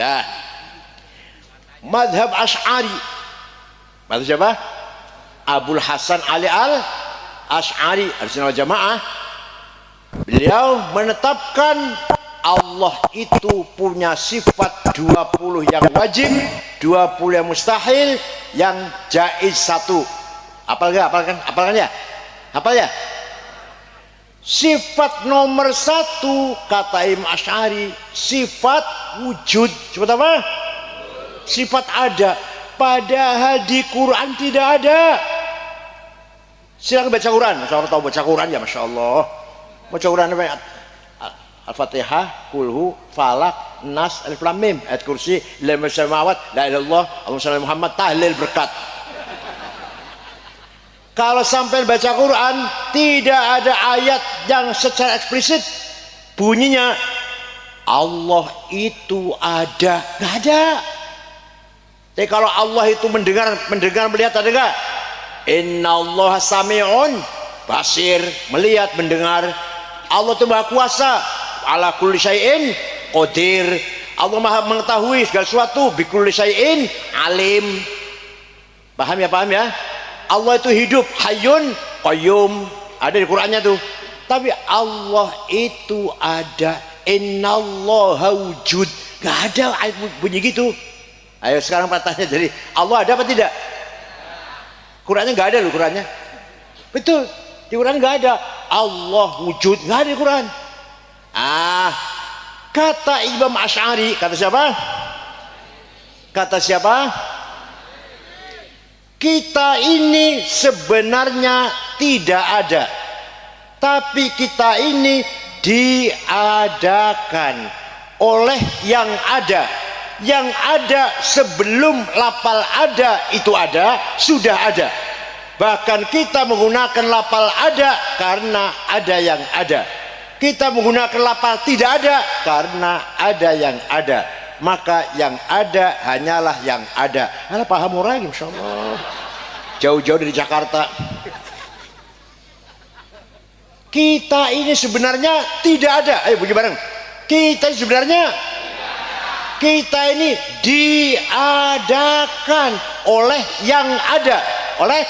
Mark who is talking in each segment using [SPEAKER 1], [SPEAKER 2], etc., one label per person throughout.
[SPEAKER 1] Ya, madhab Asy'ari. Madhab siapa? Abul Hasan Ali al Asy'ari Ahlussunnah wal Jamaah. Beliau menetapkan Allah itu punya sifat 20 yang wajib, 20 yang mustahil, yang jaiz 1. Apalkan ya? Hafal ya? Sifat nomor 1 kata Imam Asy'ari sifat wujud. Sifat apa? Sifat ada, padahal di Quran tidak ada. Silakan baca Quran. Saya tahu baca Quran ya, masya Allah. Baca Quran apa? Al-Fatihah, Kulhu, Falak, Nas, Alif Lam Mim, ayat kursi, Lam Samawat, La ilaha illallah, Allahumma shalli Muhammad, tahlil berkat. Kalau sampai baca Quran tidak ada ayat yang secara eksplisit bunyinya Allah itu ada, nggak ada. Jadi kalau Allah itu mendengar melihat, ada nggak? Innallaha sami'un basir, melihat, mendengar. Allah itu maha kuasa, ala kulli syai'in qadir. Allah maha mengetahui segala sesuatu, bi kulli syai'in alim. Paham ya? Allah itu hidup, hayyun qayyum, ada di Qur'annya tuh. Tapi Allah itu ada, innallaha wujud, nggak ada ayat bunyi gitu. Ayo sekarang tanya, jadi Allah ada apa tidak? Qurannya nggak ada loh, Qurannya. Betul, di Quran nggak ada Allah wujud, nggak ada di Quran. Kata Imam Asy'ari, kata siapa? Kita ini sebenarnya tidak ada, tapi kita ini diadakan oleh yang ada. Yang ada sebelum lafal ada itu ada, sudah ada. Bahkan kita menggunakan lafal ada karena ada yang ada. Kita menggunakan lafal tidak ada karena ada yang ada. Maka yang ada hanyalah yang ada. Anda paham orang, insya Allah. Jauh-jauh dari Jakarta. Kita ini sebenarnya tidak ada. Ayo bunyi bareng. Kita ini diadakan oleh yang ada. Oleh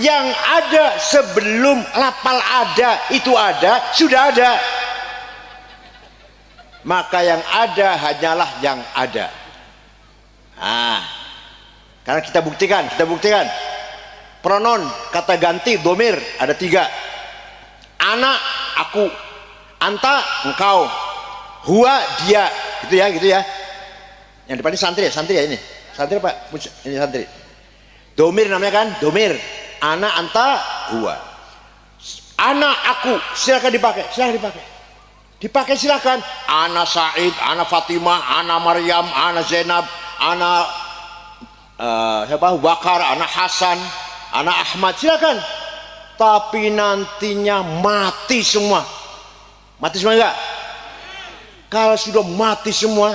[SPEAKER 1] yang ada sebelum lafal ada itu ada, sudah ada. Maka yang ada hanyalah yang ada. Karena kita buktikan pronon kata ganti domir ada 3. Ana aku, anta engkau, huwa dia, gitu ya. Yang depan ini santri ya ini. Santri Pak, ini santri. Domir namanya kan, domir. Ana, anta, huwa. Ana aku, silakan dipakai. Dipakai silakan. Ana Said, ana Fatimah, ana Maryam, ana Zainab, ana Abu Bakar, ana Hasan, ana Ahmad, silakan. Tapi nantinya mati semua. Mati semua enggak? Kalau sudah mati semua,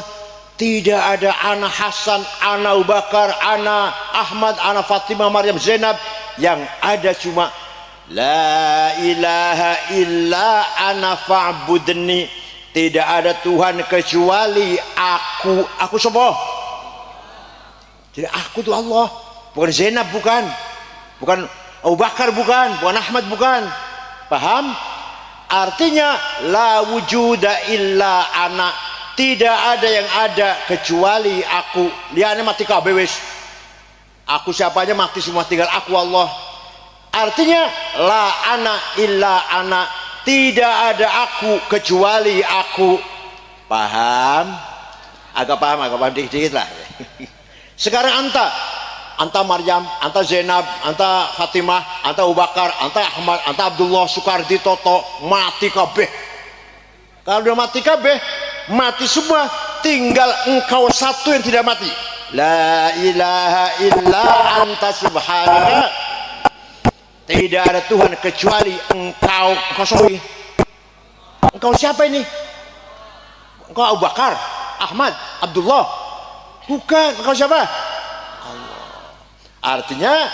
[SPEAKER 1] tidak ada ana Hasan, ana Abu Bakar, ana Ahmad, ana Fatimah, Maryam, Zainab. Yang ada cuma la ilaha illa ana fa'budni. Tidak ada Tuhan kecuali aku siapa? Jadi aku itu Allah, bukan Zainab, bukan Abu Bakar, bukan Ahmad, bukan. Paham? Artinya la wujuda illa ana, tidak ada yang ada kecuali aku. Lihatnya mati kabeh wis. Aku siapanya mati semua, tinggal aku Allah. Artinya la ana illa ana, tidak ada aku kecuali aku. Paham? Agak paham dikit lah. Sekarang anta Maryam, anta Zainab, anta Fatimah, anta Abu Bakar, anta Ahmad, anta Abdullah, Sukardi, Toto, mati kabeh. Kalau udah mati kabeh, mati semua, tinggal engkau satu yang tidak mati. La ilaha illa anta subhanaka, tidak ada Tuhan kecuali engkau. Engkau siapa ini? Engkau Abu Bakar, Ahmad, Abdullah? Bukan. Engkau siapa? Allah. Artinya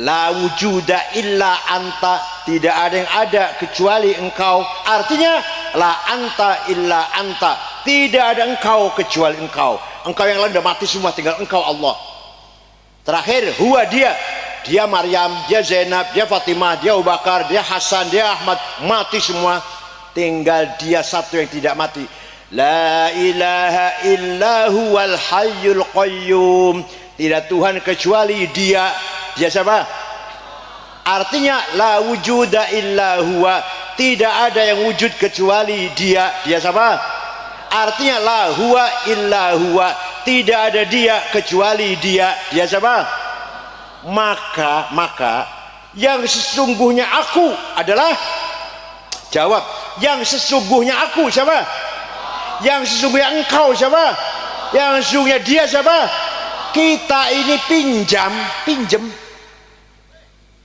[SPEAKER 1] la wujuda illa anta, tidak ada yang ada kecuali engkau. Artinya la anta illa anta, tidak ada engkau kecuali engkau yang lain sudah mati semua, tinggal engkau Allah. Terakhir huwa dia Maryam, dia Zainab, dia Fatimah, dia Abu Bakar, dia Hasan, dia Ahmad, mati semua, tinggal dia satu yang tidak mati. La ilaha illa huwal hayyul qayyum, tidak Tuhan kecuali dia siapa? Artinya la wujuda illa huwa, tidak ada yang wujud kecuali dia siapa? Artinya la huwa illa huwa, tidak ada dia kecuali dia siapa? Maka yang sesungguhnya aku adalah, jawab, yang sesungguhnya aku siapa? Yang sesungguhnya engkau siapa? Yang sesungguhnya dia siapa? Kita ini pinjam,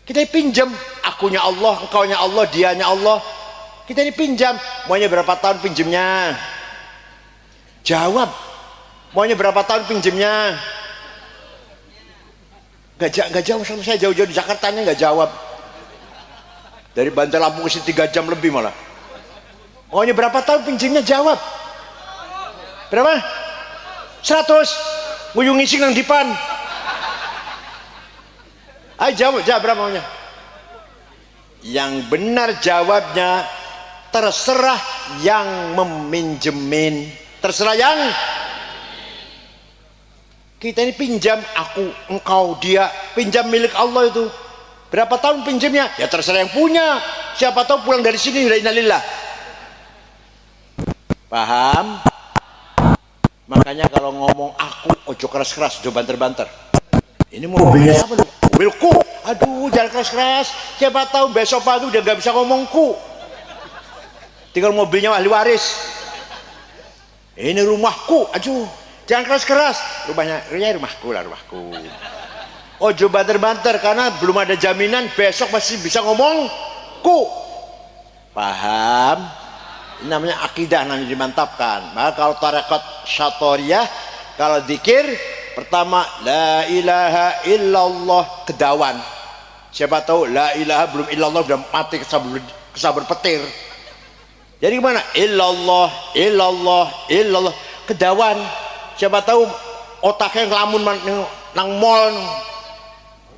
[SPEAKER 1] kita ini pinjam, akunya Allah, engkaunya Allah, dianya Allah, kita ini pinjam. Maunya berapa tahun pinjamnya? Jawab, maunya berapa tahun pinjamnya? Gak jawab, saya jauh-jauh di Jakarta nya gak jawab. Dari Bantar Lampung ke sini 3 jam lebih malah. Maunya berapa tahun pinjamnya? Jawab. Berapa? 100. Nguyung ngising nang dipan. Ayo jawab berapa maunya? Yang benar jawabnya terserah yang meminjemin, terserah yang. Kita ini pinjam, aku, engkau, dia, pinjam milik Allah itu. Berapa tahun pinjamnya? Ya terserah yang punya. Siapa tahu pulang dari sini udah innalillah. Paham? Makanya kalau ngomong aku, ojo keras-keras, ojo banter-banter. Ini mobilnya apa nih? Mobilku. Aduh, jangan keras-keras. Siapa tahu besok pagi udah gak bisa ngomongku. Tinggal mobilnya ahli waris. Ini rumahku. Aduh, jangan keras-keras. Rumahku lah, rumahku. Ojo banter-banter karena belum ada jaminan besok masih bisa ngomongku. Paham? Ini namanya akidah, namanya dimantapkan. Maka kalau tarekat syatoriyah, kalau zikir pertama la ilaha illallah, kedawan. Siapa tahu la ilaha belum illallah udah mati kesabar petir. Jadi gimana? Illallah, illallah, illallah, kedawan. Siapa tahu otaknya ngelamun nang mall,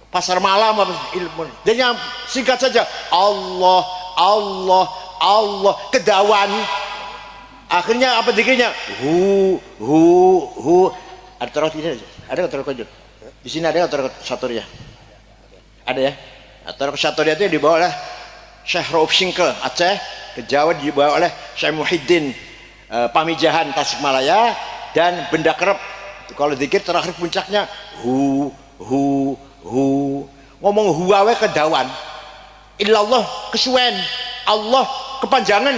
[SPEAKER 1] pasar malam apa ilmu. Jadi singkat saja Allah, Allah, Allah, kedawan. Akhirnya apa dikirnya? Hu. Ada taruh ini, ada taruh kojol. Di sini ada taruh saturia. Ada ya? Taruh saturia itu yang dibawa oleh Syekh Rauf Singkel Aceh, ke Jawa dibawa oleh Syekh Muhyiddin Pamijahan Tasikmalaya, dan Benda Kerep. Kalau dikir terakhir puncaknya hu. Ngomong huwawe kedawan. Illallah kesuwen, Allah kepanjangan.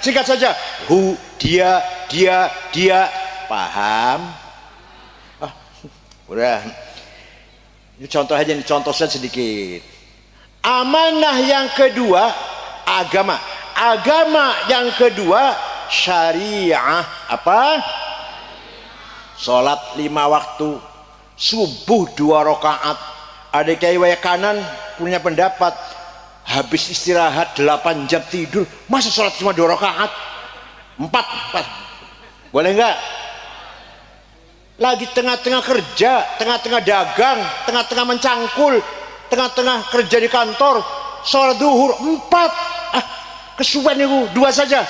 [SPEAKER 1] Singkat saja, hu, dia. Paham? Udah. Ini contoh aja nih, contoh saja sedikit. Amanah yang kedua, agama. Agama yang kedua, syariah. Apa? Sholat 5 waktu, subuh 2 rakaat. Ada kiai waya kanan punya pendapat, habis istirahat 8 jam tidur, masa sholat cuma 2 rakaat? 4. Boleh enggak? Lagi tengah-tengah kerja, tengah-tengah dagang, tengah-tengah mencangkul, tengah-tengah kerja di kantor, sholat duhur 4. Kesuwen itu 2 saja.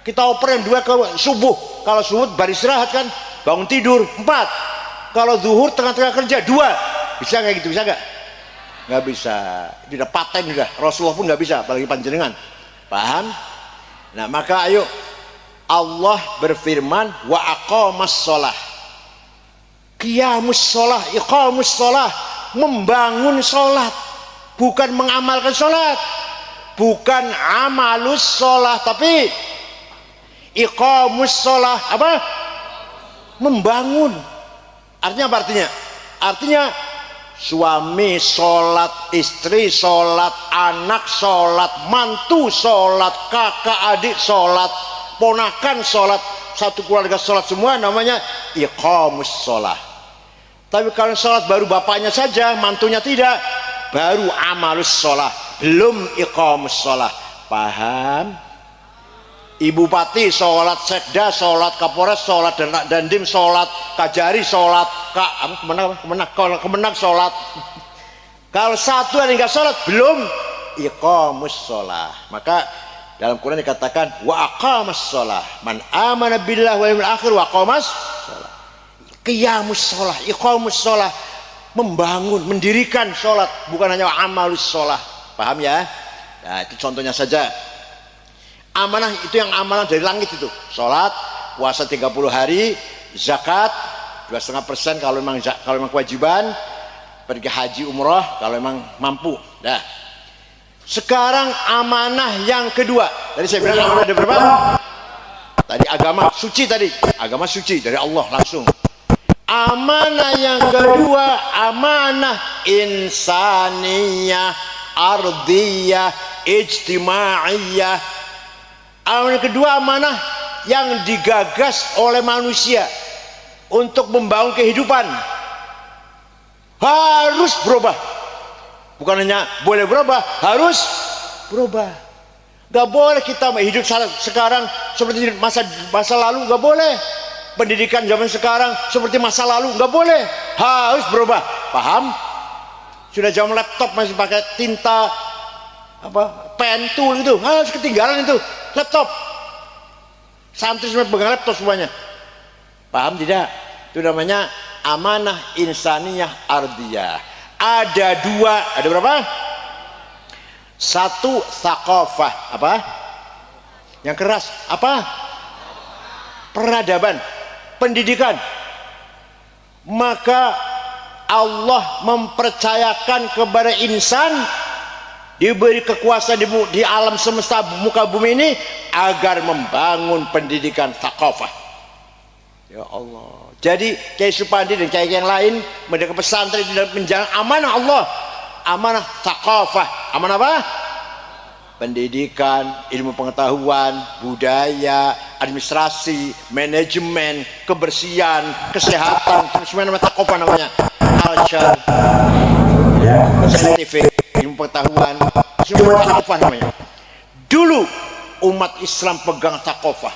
[SPEAKER 1] Kita oper yang 2 ke subuh. Kalau subuh baru istirahat kan, bangun tidur 4. Kalau duhur tengah-tengah kerja 2. Bisa kayak gitu? Bisa nggak? Nggak bisa. Tidak paten juga. Rasulullah pun nggak bisa, apalagi panjenengan. Paham? Nah maka ayo, Allah berfirman wa aqamas sholah, qiyamus sholah, iqamus sholah, membangun sholat, bukan mengamalkan sholat, bukan amalus sholah, tapi iqamus sholah. Apa? Membangun. Artinya apa artinya? Artinya suami sholat, istri sholat, anak sholat, mantu sholat, kakak adik sholat, ponakan sholat, satu keluarga sholat semua, namanya iqamus sholah. Tapi kalau sholat baru bapaknya saja, mantunya tidak, baru amalus sholah, belum iqamus sholah. Paham? Ibu Bupati sholat, sekda sholat, kapolres sholat, dandim sholat, kajari sholat, kemenang sholat. Kalau satu yang enggak sholat belum iqamus sholat. Maka dalam Quran dikatakan wa aqamas sholat, man amana billah wa yawmil akhir wa aqamas sholat. Qiyamus sholat, iqamus sholat, membangun, mendirikan sholat, bukan hanya amalus sholat. Paham ya? Nah, itu contohnya saja. Amanah itu yang amalan dari langit itu, sholat, puasa 30 hari, zakat 2,5% kalau memang kewajiban, pergi haji umroh kalau memang mampu. Nah, sekarang amanah yang kedua. Tadi saya bilang amanah ada berapa? Tadi agama suci, agama suci dari Allah langsung. Amanah yang kedua, amanah insaniyah, ardiyah, ijtimaiyah. Amanah kedua, amanah yang digagas oleh manusia untuk membangun kehidupan harus berubah. Bukan hanya boleh berubah, harus berubah. Gak boleh kita hidup sekarang seperti masa lalu, gak boleh. Pendidikan zaman sekarang seperti masa lalu, gak boleh, harus berubah. Paham? Sudah zaman laptop masih pakai tinta pen tool itu, harus ketinggalan itu laptop. Santri semua pegang laptop semuanya. Paham tidak? Itu namanya amanah insaniyah ardiyah. Ada dua, ada berapa? Satu, thaqafah, apa? Yang keras, apa? Peradaban, pendidikan. Maka Allah mempercayakan kepada insan, diberi kekuasaan di alam semesta muka bumi ini agar membangun pendidikan thaqafah. Ya Allah. Jadi Kiai Supandi dan Kiai yang lain mereka pesantren dalam menjalankan amanah Allah, amanah thaqafah. Amanah apa? Pendidikan, ilmu pengetahuan, budaya, administrasi, manajemen, kebersihan, kesehatan, semua namanya thaqafah namanya. Culture, scientific, ilmu pengetahuan, semua thaqafah namanya. Dulu umat Islam pegang thaqafah.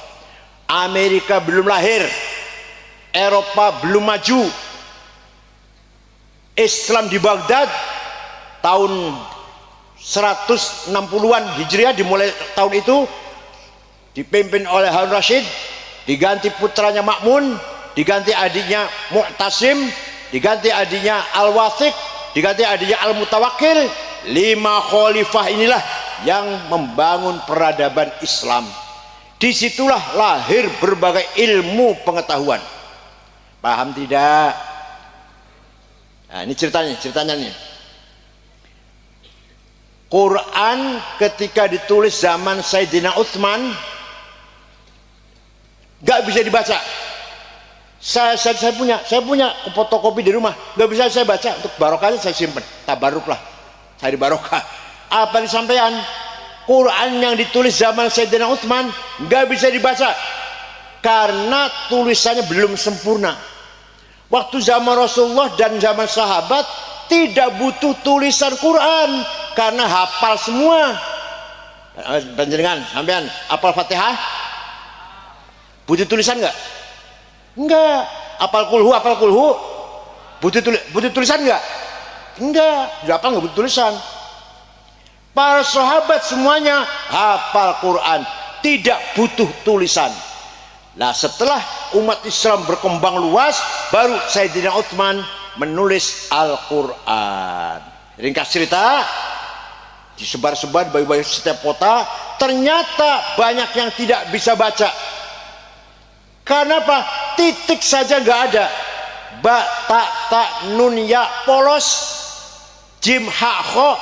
[SPEAKER 1] Amerika belum lahir, Eropa belum maju. Islam di Baghdad tahun 160-an Hijriah dimulai tahun itu, dipimpin oleh Harun Rashid, diganti putranya Ma'mun, diganti adiknya Mu'tasim, diganti adiknya Al-Wathiq, diganti adiknya Al-Mutawakkil. 5 khalifah inilah yang membangun peradaban Islam. Disitulah lahir berbagai ilmu pengetahuan. Paham tidak? Nah, ini ceritanya nih. Quran ketika ditulis zaman Sayyidina Utsman gak bisa dibaca. Saya punya fotokopi di rumah, gak bisa saya baca. Untuk barokahnya saya simpen, tabaruk lah, cari barokah. Apa disampaikan? Quran yang ditulis zaman Sayyidina Utsman gak bisa dibaca karena tulisannya belum sempurna. Waktu zaman Rasulullah dan zaman sahabat tidak butuh tulisan Quran karena hafal semua. Panjenengan sampean hafal Fatihah? Butuh tulisan enggak? Enggak. Hafal kulhu? Butuh tulisan enggak? Enggak. Hafal enggak butuh tulisan. Para sahabat semuanya hafal Quran, tidak butuh tulisan. Nah, setelah umat Islam berkembang luas, baru Sayyidina Utsman menulis Al-Quran. Ringkas cerita, disebar-sebar bayi-bayi setiap kota. Ternyata banyak yang tidak bisa baca. Karena apa? Titik saja nggak ada. Ba, ta, nun, ya, polos, jim, ha, kho,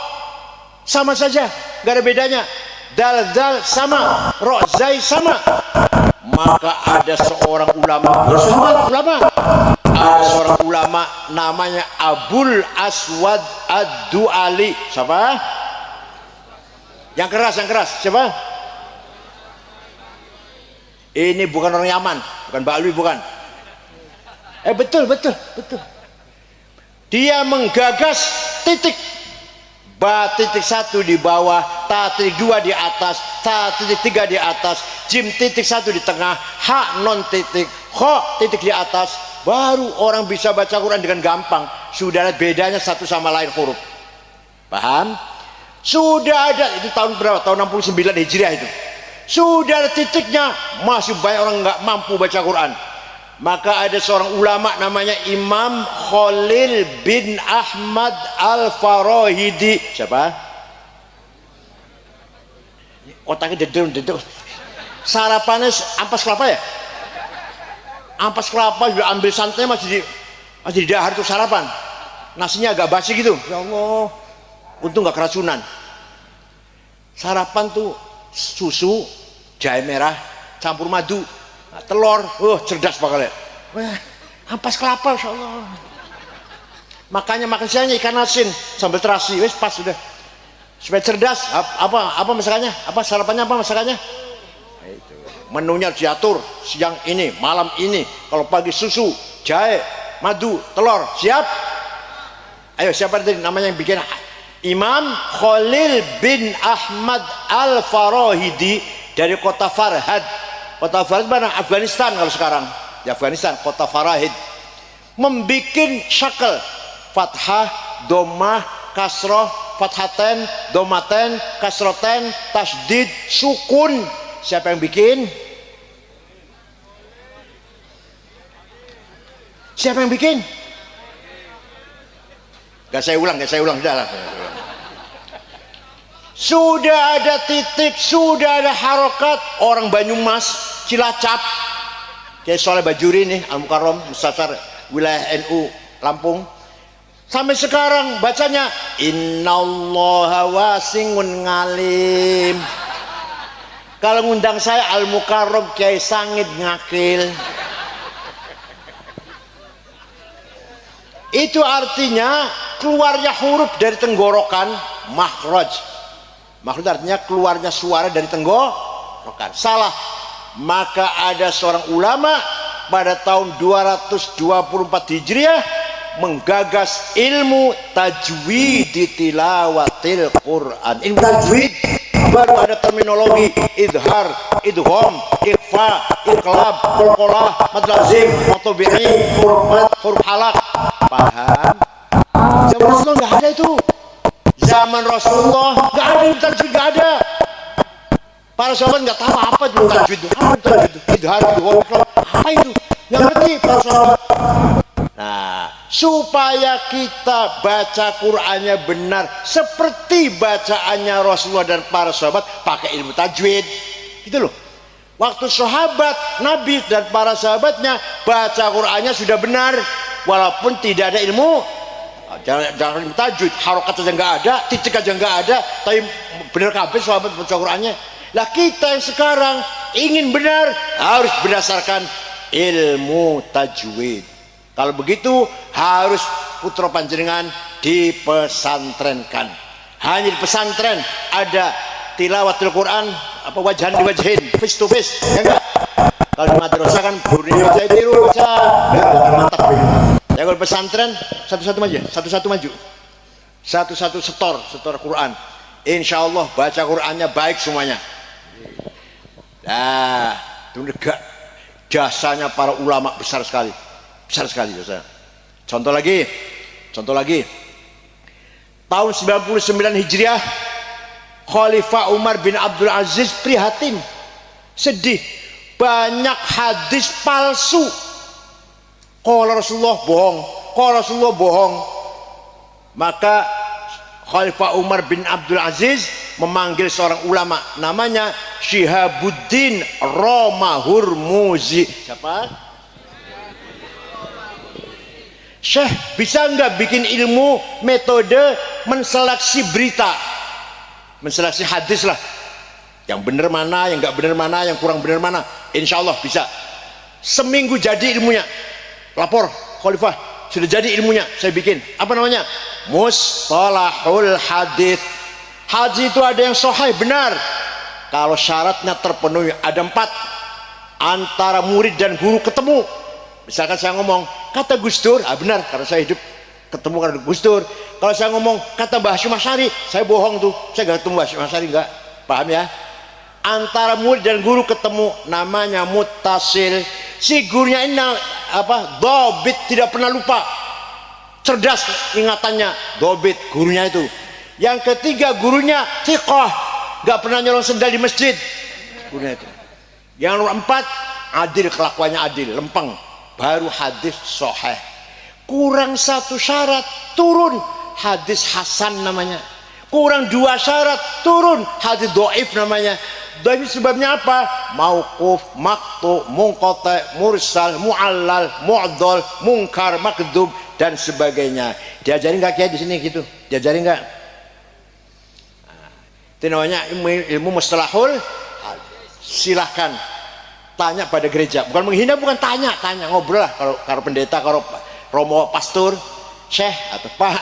[SPEAKER 1] sama saja, nggak ada bedanya. Dal, sama, ro, zai sama. Maka ada seorang ulama, ada seorang ulama namanya Abul Aswad Ad-Du'ali. Siapa? Yang keras, siapa? Ini bukan orang Yaman, bukan Ba'alwi, bukan. Betul. Dia menggagas titik ba titik 1 di bawah ta titik 2 di atas, ta titik 3 di atas, jim titik 1 di tengah, ha non titik, kho titik di atas, baru orang bisa baca Quran dengan gampang. Sudah ada bedanya satu sama lain huruf. Paham? Sudah ada, itu tahun berapa? Tahun 69 Hijriah itu. Sudah ada titiknya, masih banyak orang nggak mampu baca Quran. Maka ada seorang ulama namanya Imam Khalil bin Ahmad Al-Farahidi. Siapa? Otaknya dedek. Sarapannya ampas kelapa ya? Ampas kelapa juga ambil santai masih di dahar itu sarapan. Nasinya agak basi gitu. Ya Allah, untung nggak keracunan. Sarapan tuh susu, jahe merah, campur madu, telur, cerdas bakal ya. Wah, ampas kelapa, insya Allah. Makanya makan siangnya ikan asin sambal terasi, wes pas sudah. Supaya cerdas. Apa masakannya? Apa sarapannya? Apa masakannya? Itu. Menunya diatur, siang ini, malam ini. Kalau pagi susu, jahe, madu, telur, siap? Ayo, siapa tadi namanya yang bikin? Imam Khalil bin Ahmad Al-Farahidi dari kota Farhad. Kota Farhad mana? Afghanistan kalau sekarang. Di Afghanistan, kota Farahid. Membikin syakal, fathah, domah, kasroh, fathaten, domaten, kasroten, tasdid, sukun. Siapa yang bikin? Siapa yang bikin? Gak saya ulang, sudah lah. Sudah ada titik, sudah ada harokat. Orang Banyumas, Cilacap, kayak Soleh Bajuri nih, Al-Mukarram, Mustasar wilayah NU Lampung, sampai sekarang bacanya innallaha wasi'un ngalim. Kalau ngundang saya Al-Mukarram Kiai Sangit Ngakil. Itu artinya keluarnya huruf dari tenggorokan, makhraj. Makhraj artinya keluarnya suara dari tenggorokan. Salah. Maka ada seorang ulama pada tahun 224 Hijriah menggagas ilmu tajwid tilawatil Quran. Ilmu tajwid baru ada terminologi idhar, idgham, ikhfa, iqlab, qalqalah, mad lazim, mutabi'i, huruf halaq. Paham? Zaman Rasulullah nggak ada itu. Zaman Rasulullah nggak ada ilmu tajwid, nggak ada. Para sahabat nggak tahu apa itu tajwid itu. Apa itu tajwid? Idhar, idgham, iqlab. Apa itu? Nggak ngerti para sahabat. Nah, supaya kita baca Qur'annya benar seperti bacaannya Rasulullah dan para sahabat, pakai ilmu tajwid gitu loh. Waktu sahabat Nabi dan para sahabatnya baca Qur'annya sudah benar walaupun tidak ada ilmu, jangan ilmu tajwid, harokat aja nggak ada, titik aja nggak ada, tapi benar kabeh sahabat baca Qur'annya. Lah kita yang sekarang ingin benar harus berdasarkan ilmu tajwid. Kalau begitu harus putra panjenengan dipesantrenkan. Hanya di pesantren ada tilawatul Quran apa wajahan diwajahin, face to face, ya enggak? Kalau di madrasah kan gurunya baca tiru baca, mantap. Ya kalau pesantren satu-satu maju, satu-satu setor Quran. Insya Allah baca Qurannya baik semuanya. Nah, itu jasanya para ulama besar sekali jasa. Contoh lagi tahun 99 Hijriah Khalifah Umar bin Abdul Aziz prihatin, sedih, banyak hadis palsu. Qala Rasulullah bohong. Maka Khalifah Umar bin Abdul Aziz memanggil seorang ulama namanya Syihabuddin Romahurmuzi. Siapa? Syekh, bisa nggak bikin ilmu metode menseleksi berita, menseleksi hadis lah, yang benar mana, yang nggak benar mana, yang kurang benar mana? Insya Allah bisa. Seminggu jadi ilmunya. Lapor Khalifah, sudah jadi ilmunya, saya bikin. Apa namanya? Mustalahul hadis. Hadis itu ada yang sahih benar kalau syaratnya terpenuhi. Ada 4. Antara murid dan guru ketemu. Misalkan saya ngomong kata Gus Dur, benar karena saya hidup ketemu karena Gus Dur. Kalau saya ngomong kata Mbah Hasyim Asy'ari, saya bohong tuh. Saya nggak ketemu Mbah Hasyim Asy'ari, nggak. Paham ya? Antara murid dan guru ketemu, namanya muttasil. Si gurunya ini apa? Dobit, tidak pernah lupa. Cerdas ingatannya, dobit gurunya itu. Yang ketiga gurunya thiqah, nggak pernah nyolong sendal di masjid. Gurunya itu. Yang nomor 4, adil, kelakuannya adil, lempeng. Baru hadis sahih. Kurang 1 syarat, turun hadis hasan namanya. Kurang 2 syarat, turun hadis dhaif namanya. Dhaif sebabnya apa? Mauquf, maqtu, munqati, mursal, muallal, mu'dhal, munkar, makdzub dan sebagainya. Diajarin nggak Kiai di sini gitu? Diajarin nggak? Itu namanya ilmu mustalahul. Silahkan tanya pada gereja, bukan menghina, bukan tanya ngobrol lah kalau pendeta, kalau romo pastor, syekh atau pak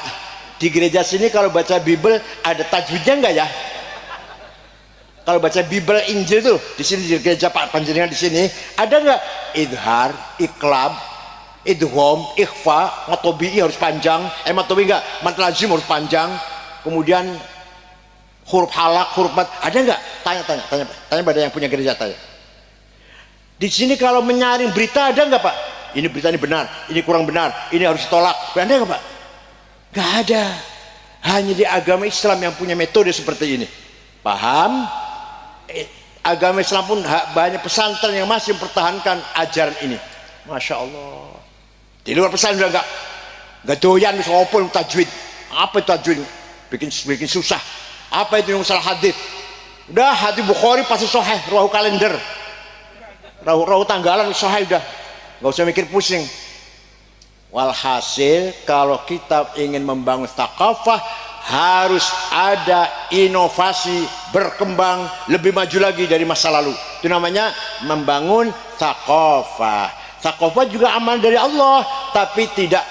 [SPEAKER 1] di gereja sini kalau baca Bible ada tajwidnya enggak ya? Kalau baca Bible Injil tuh di sini di gereja Pak Panjenengan di sini ada enggak idhar, iklab, idgham, ikhfa, matobi'i harus panjang, matobi enggak, mat lazim harus panjang, kemudian huruf halak, huruf mat, ada enggak? Tanya pada yang punya gereja, tanya. Di sini kalau menyaring berita ada nggak Pak? Ini berita ini benar, ini kurang benar, ini harus ditolak. Ada nggak Pak? Nggak ada. Hanya di agama Islam yang punya metode seperti ini. Paham? Agama Islam pun banyak pesantren yang masih mempertahankan ajaran ini. Masya Allah. Di luar pesantren nggak doyan sopol tajwid. Apa itu tajwid? Bikin susah. Apa itu yang salah hadis? Udah hadis Bukhari pasti sahih, rawahu kalender. Rahu tanggalan sahih udah, nggak usah mikir pusing. Walhasil kalau kita ingin membangun thaqafah harus ada inovasi, berkembang, lebih maju lagi dari masa lalu. Itu namanya membangun thaqafah. Thaqafah juga amal dari Allah, tapi tidak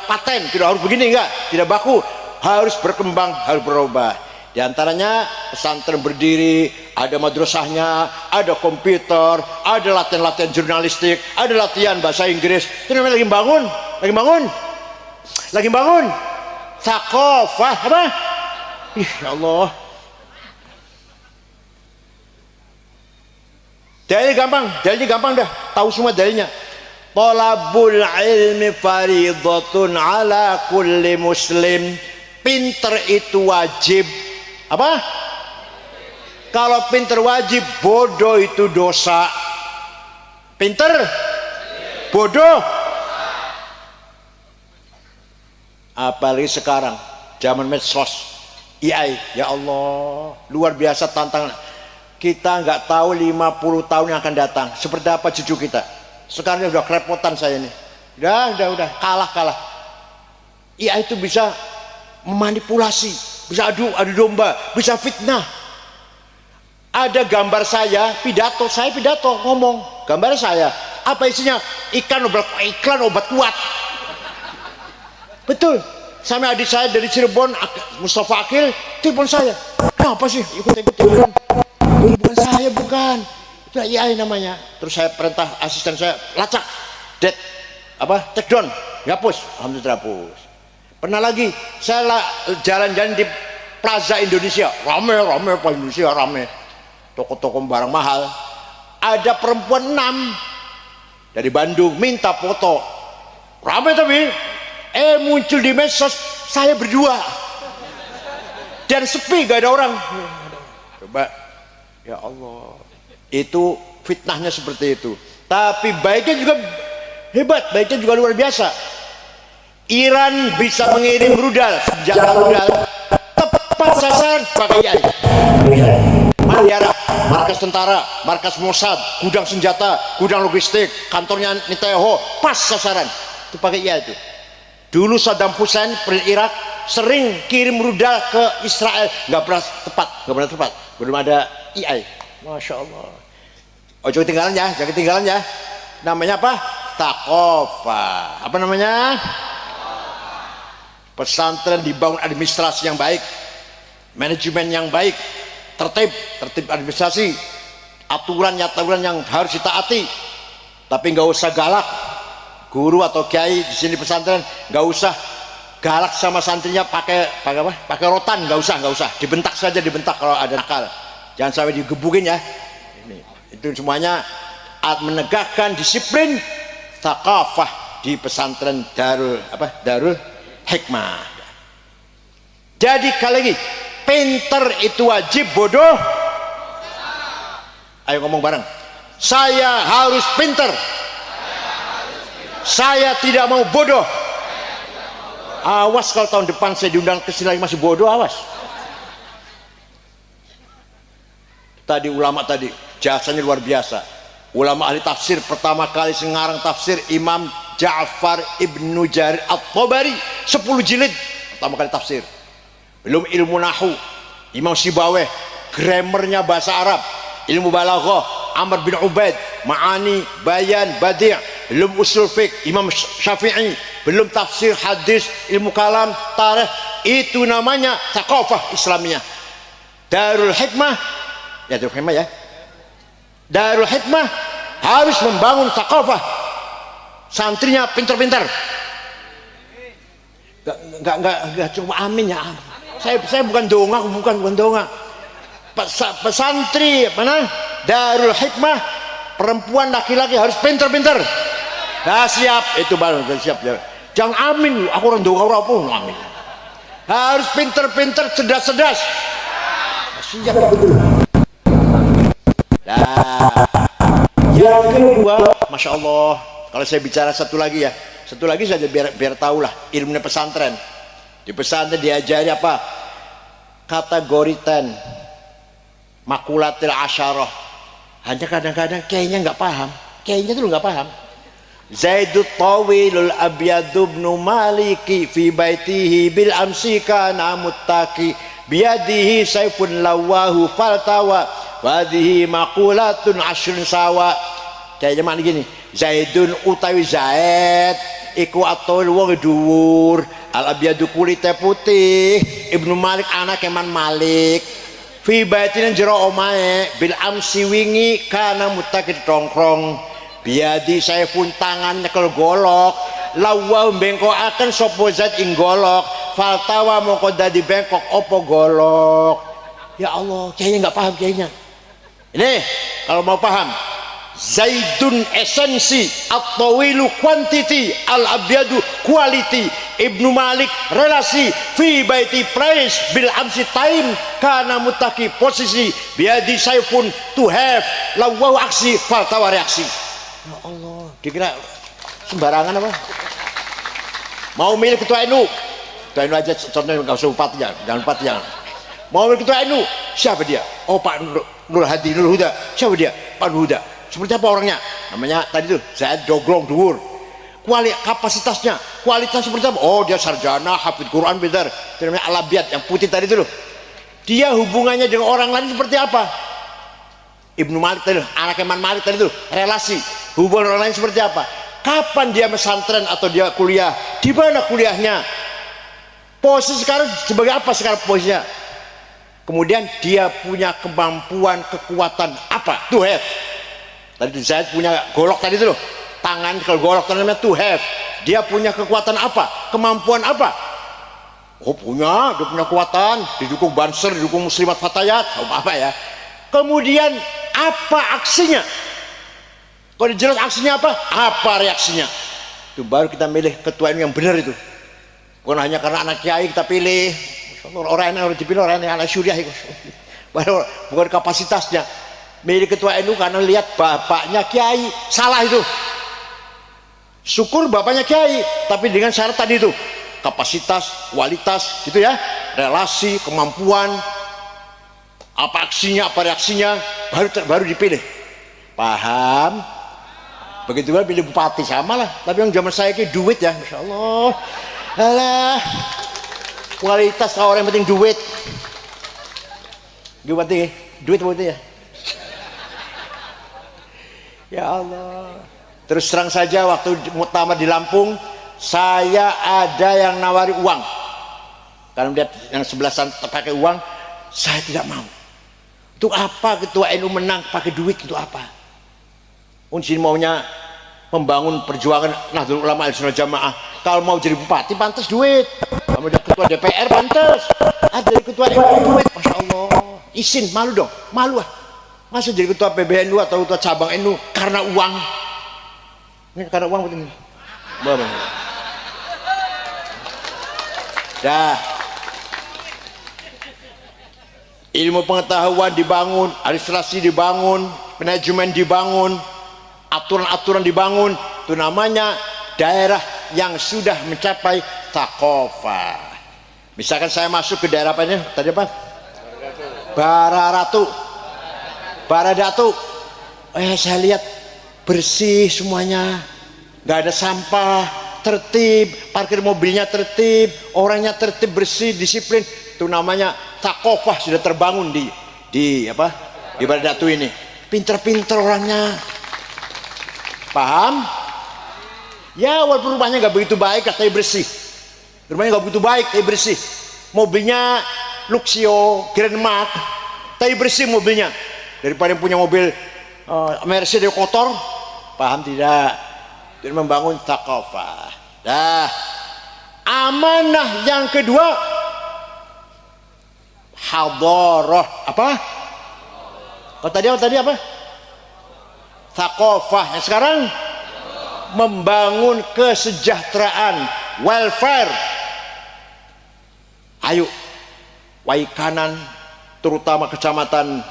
[SPEAKER 1] paten, tidak harus begini, enggak, tidak baku, harus berkembang, harus berubah. Di antaranya pesantren berdiri, ada madrasahnya, ada komputer, ada latihan-latihan jurnalistik, ada latihan bahasa Inggris. Itu namanya lagi bangun. Thaqafah apa? Ya Allah. Dalilnya gampang dah, tahu semua dalilnya. Talabul ilmi faridatun ala kulli muslim. Pinter itu wajib. Apa? Kalau pinter wajib, bodoh itu dosa. Pinter, bodoh. Apalagi sekarang zaman medsos, AI, ya Allah, luar biasa tantangan. Kita nggak tahu 50 tahun yang akan datang seperti apa cucu kita. Sekarang udah kerepotan saya ini. Udah kalah. AI itu bisa memanipulasi, bisa adu domba, bisa fitnah. Ada gambar saya pidato ngomong, gambar saya apa isinya? Iklan obat kuat. Betul. Sama adik saya dari Cirebon, Mustafa Akil, telepon saya. Kenapa sih ikut-ikutan? Bukan saya, bukan. Itu AI namanya. Terus saya perintah asisten saya, lacak, take down, hapus. Alhamdulillah hapus. Pernah lagi saya jalan-jalan di Plaza Indonesia, rame Plaza Indonesia rame, toko-toko barang mahal. Ada perempuan 6 dari Bandung minta foto, rame tapi muncul di medsos saya berdua dan sepi, gak ada orang. Coba, ya Allah, itu fitnahnya seperti itu. Tapi baiknya juga hebat, baiknya juga luar biasa. Iran bisa mengirim rudal, senjata rudal tepat sasaran pakai AI. Mariara, markas tentara, markas Mossad, gudang senjata, gudang logistik, kantornya Netanyahu, pas sasaran. Itu pakai AI itu. Dulu Saddam Hussein di Irak sering kirim rudal ke Israel, nggak pernah tepat, belum ada AI. Masya Allah. Oh, jangan ketinggalan ya. Namanya apa? Thaqafah. Apa namanya? Pesantren dibangun administrasi yang baik, manajemen yang baik, tertib administrasi, aturan yang harus ditaati. Tapi nggak usah galak. Guru atau kiai di sini pesantren nggak usah galak sama santrinya pakai apa? Pakai rotan, nggak usah, dibentak saja, dibentak kalau ada nakal. Jangan sampai digebukin ya. Itu semuanya menegakkan disiplin thaqafah di pesantren Darul Hikmah. Jadi kali lagi, pinter itu wajib, bodoh. Ayo ngomong bareng. Saya harus pinter. Saya tidak mau bodoh. Awas kalau tahun depan saya diundang ke sini lagi masih bodoh, awas. Tadi ulama tadi jasanya luar biasa. Ulama ahli tafsir pertama kali sengarang tafsir Imam Ja'far Ibnu Jarir At-Tabari 10 jilid pertama kali tafsir. Belum ilmu nahu Imam Sibaweh, grammarnya bahasa Arab, ilmu balaghah Amr bin Ubaid, ma'ani, bayan, badi', belum usul fiqh Imam Syafi'i, belum tafsir hadis, ilmu kalam, tarikh. Itu namanya thaqafah Islamiyah. Darul Hikmah, ya Darul Hikmah ya. Darul Hikmah harus membangun thaqafah. Santrinya pintar-pintar. Enggak cuma amin ya. Saya bukan dongak, bukan dongak. Pesantri mana? Darul Hikmah, perempuan laki-laki harus pintar-pintar. Nah, siap itu baru siap. Jangan amin, aku orang dongak orang pun amin. Harus pintar-pintar, cerdas-cerdas. Siap. Nah, yang kedua, masya Allah. Kalau saya bicara satu lagi saja biar tahulah ilmunya pesantren. Di pesantren diajari apa? Kategori 10, makulatil asyarah. Hanya kadang-kadang kayaknya nggak paham, kayaknya tuh nggak paham. Zaidut tawilul abyadu ibnu maliki fi baitihi bil amsi kana muttaqi biyadihi sayfun lawahu faltawa wadhihi maqulatun ashrun sawa. Kayaknya mana gini, Zaidun utawi Zaid iku atol wong dhuwur, al abyadu kulite putih, Ibnu Malik anak Eman Malik. Fi baitin jero omae bil amsi wingi kana mutakid tongkrong. Biadi saya pun tangan nyekel golok, lawa bengkok akan sopo Zaid ing golok, faltawa mongko dadi bengkok opo golok. Ya Allah, kayaknya nggak paham kayaknya. Ini kalau mau paham, Zaidun esensi, at-tawilu quantity, al-abyadu quality, Ibnu Malik relasi, fi baiti place, bil amsi time, kana mutaki posisi, biadi sayfun to have, lawahu aksi, faltawa reaksi. Ya Allah, dikira sembarangan apa? Mau milih ketua NU, ketua NU aja contohnya nggak usah bupati ya, jangan bupati ya. Mau milih ketua NU, siapa dia? Oh Pak Nur Hadi Nur Huda, siapa dia? Pak Nur Huda. Seperti apa orangnya? Namanya tadi tuh Zaid Jogrong Dhuwur. Kapasitasnya, kualitas seperti apa? Oh dia sarjana, hafidz Quran benar. Itu namanya Al-Abyad yang putih tadi itu loh. Dia hubungannya dengan orang lain seperti apa? Ibnu Malik tadi, anak Eman Malik tadi tuh, relasi, hubungan orang lain seperti apa? Kapan dia pesantren atau dia kuliah? Di mana kuliahnya? Posisi sekarang sebagai apa sekarang posisinya? Kemudian dia punya kemampuan, kekuatan apa? To have. Tadi saya punya golok tadi itu loh, tangan kalau golok tadi namanya to have. Dia punya kekuatan apa? Kemampuan apa? Oh dia punya kekuatan, didukung Banser, didukung Muslimat Fatayat, apa ya? Kemudian apa aksinya? Kalau jelas aksinya apa? Apa reaksinya? Itu baru kita milih ketua yang benar itu. Bukan hanya karena anak kiai kita pilih. Orang yang harus dipilih orang yang anak syuriah itu. Bukan kapasitasnya. Milih ketua NU karena lihat bapaknya kiai, salah itu. Syukur bapaknya kiai, tapi dengan syarat tadi itu, kapasitas, kualitas, gitu ya, relasi, kemampuan, apa aksinya, apa reaksinya, baru dipilih. Paham? Begitu juga pilih bupati sama lah. Tapi yang zaman saya ini duit ya, masya Allah. Alah, kualitas orang yang penting duit. Bupati, duit bupati ya. Ya Allah. Terus terang saja waktu muktamar di Lampung, saya ada yang nawari uang. Karena melihat yang sebelah sana pakai uang, saya tidak mau. Untuk apa ketua NU menang pakai duit, itu apa? Sini maunya membangun perjuangan Nahdlatul Ulama Ahlussunnah Jamaah. Kalau mau jadi bupati pantas duit, kalau mau jadi ketua DPR pantas, jadi ketua MUI duit, masya Allah. Izin, malu dong, malu ah. Masa jadi ketua PBNU atau ketua cabang NU karena uang? Ini karena uang betul. Dah. Ilmu pengetahuan dibangun, administrasi dibangun, manajemen dibangun, aturan-aturan dibangun. Itu namanya daerah yang sudah mencapai thaqafah. Misalkan saya masuk ke daerah apanya? Tadi apa? Baradatu. Saya lihat bersih semuanya, nggak ada sampah, tertib, parkir mobilnya tertib, orangnya tertib, bersih, disiplin. Itu namanya thaqafah sudah terbangun di Baradatu ini. Pinter-pinter orangnya, paham? Ya walaupun rumahnya nggak begitu baik, tapi bersih. Rumahnya nggak begitu baik, tapi bersih. Mobilnya Luxio, Grand Mark, tapi bersih mobilnya. Daripada yang punya mobil Mercedes kotor, paham tidak? Jadi membangun thaqafah. Dah. Amanah yang kedua, hadarah. Apa? Tadi apa? Thaqafah. Yang sekarang membangun kesejahteraan, welfare. Ayo, Waikanan, terutama kecamatan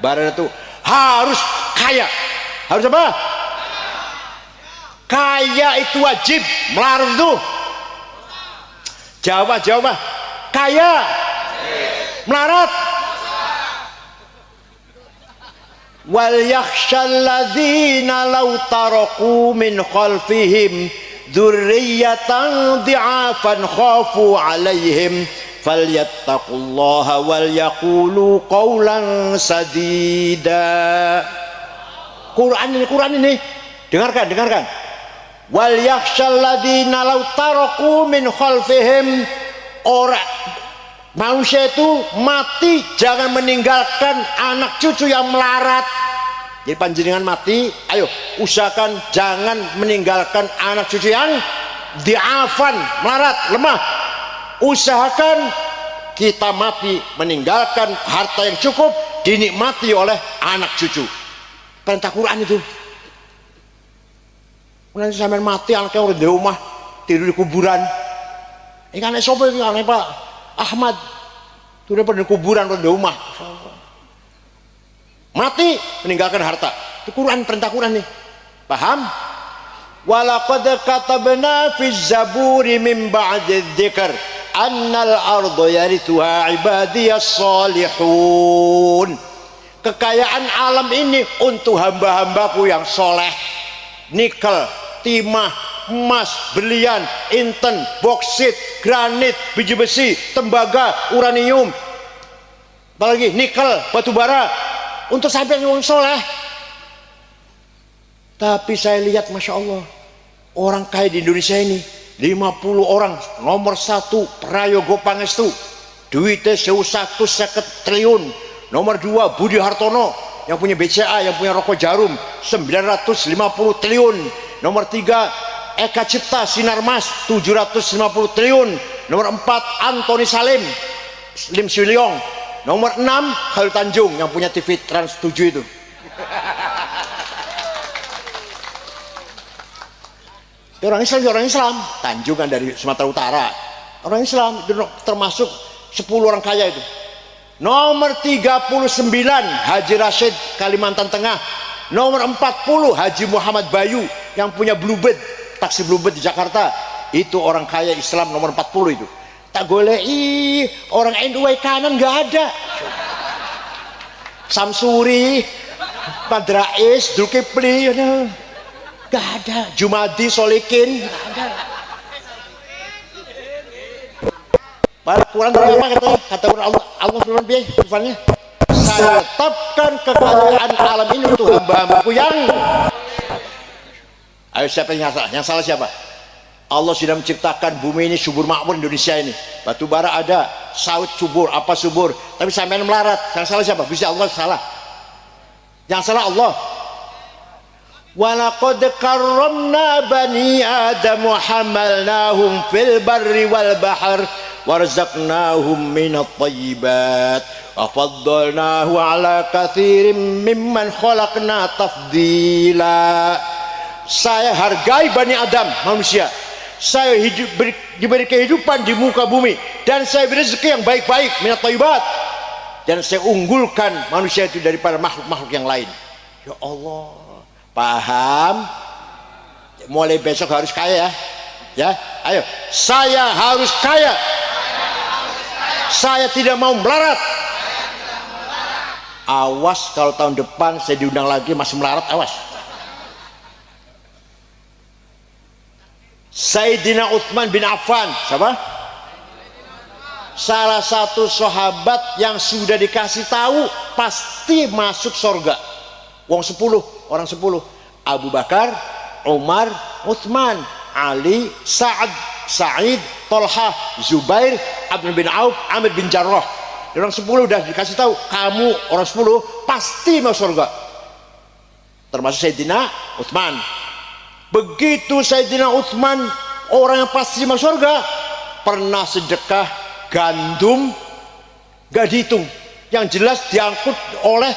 [SPEAKER 1] Baradatu harus kaya. Harus apa? Kaya itu wajib, melarat itu. Jawab. Kaya, melarat. Wal yakhshal ladzina law taraku min khalfihim dzurriyyatan dhi'afan khafu 'alaihim falyattaqullaha wal yaqulu qawlan sadida. Quran ini. Dengarkan. Wal yakhshal ladzina law taraku min khalfihim, orang manusia itu mati jangan meninggalkan anak cucu yang melarat. Jadi panjenengan mati, ayo usahakan jangan meninggalkan anak cucu yang diafan, melarat, lemah. Usahakan kita mati meninggalkan harta yang cukup dinikmati oleh anak cucu. Perintah Quran itu. Nanti sampai mati anaknya udah di rumah, tidur di kuburan. Ini kan sopo ini anaknya Pak Ahmad, sudah pada di kuburan, udah di rumah. Mati meninggalkan harta. Itu Quran, perintah Quran nih. Paham? Walaqad katabna fi zaburi min ba'di dzikr annal arda yarithuha ibadiyas salihun. Kekayaan alam ini untuk hamba-hambaku yang soleh. Nikel, timah, emas, berlian, inten, boksit, granit, biji besi, tembaga, uranium, apalagi nikel, batu bara, untuk sampai yang soleh. Tapi saya lihat masya Allah, orang kaya di Indonesia ini 50 orang, nomor 1 Prayogo Pangestu, duitnya 150 triliun. Nomor 2 Budi Hartono yang punya BCA, yang punya rokok Jarum 950 triliun. Nomor 3 Eka Cipta Sinarmas 750 triliun. Nomor 4 Antoni Salim Lim Siliong. Nomor 6 Khalil Tanjung yang punya TV Trans 7 itu. Orang Islam, Tanjung kan dari Sumatera Utara. Orang Islam itu termasuk 10 orang kaya itu. Nomor 39 Haji Rashid Kalimantan Tengah. Nomor 40 Haji Muhammad Bayu yang punya Bluebird, taksi Bluebird di Jakarta. Itu orang kaya Islam nomor 40 itu. Tak golei orang NU kanan nggak ada. Samsuri, Padrais, Zulkifli, nggak ada. Jumadi, Solikin, nggak ada. Pada Quran apa kata Allah firman biaya firmannya, saya tetapkan kekayaan alam ini untuk hamba-hambaku yang. Ayo siapa yang salah? Yang salah siapa? Allah sudah menciptakan bumi ini subur makmur, Indonesia ini batu bara ada, sawit subur, apa subur, tapi sampean melarat. Yang salah siapa? Bisa Allah salah. Yang salah Allah. walaqad karramna bani adam wa hamalnahum fil barri wal bahr warzaqnahum minat thayyibat wa faddalnahu ala katsirin mimman khalaqna tafdila. Saya hargai Bani Adam, manusia. Saya diberi kehidupan di muka bumi dan saya beri rezeki yang baik-baik, minat thayyibat, dan saya unggulkan manusia itu daripada makhluk-makhluk yang lain. Ya Allah, paham? Mulai besok harus kaya ya. Ya, ayo. Saya harus kaya. Saya tidak mau melarat. Awas kalau tahun depan saya diundang lagi masih melarat, awas. Sayyidina Utsman bin Affan, siapa? Salah satu sahabat yang sudah dikasih tahu pasti masuk surga. Orang 10. Abu Bakar, Umar, Utsman, Ali, Sa'ad, Sa'id, Tolhah, Zubair, Abdul bin Auf, Amir bin Jarrah. Orang 10 udah dikasih tahu, kamu orang 10 pasti masuk surga. Termasuk Sayyidina Utsman. Begitu Sayyidina Utsman orang yang pasti masuk surga, pernah sedekah gandum gak dihitung, yang jelas diangkut oleh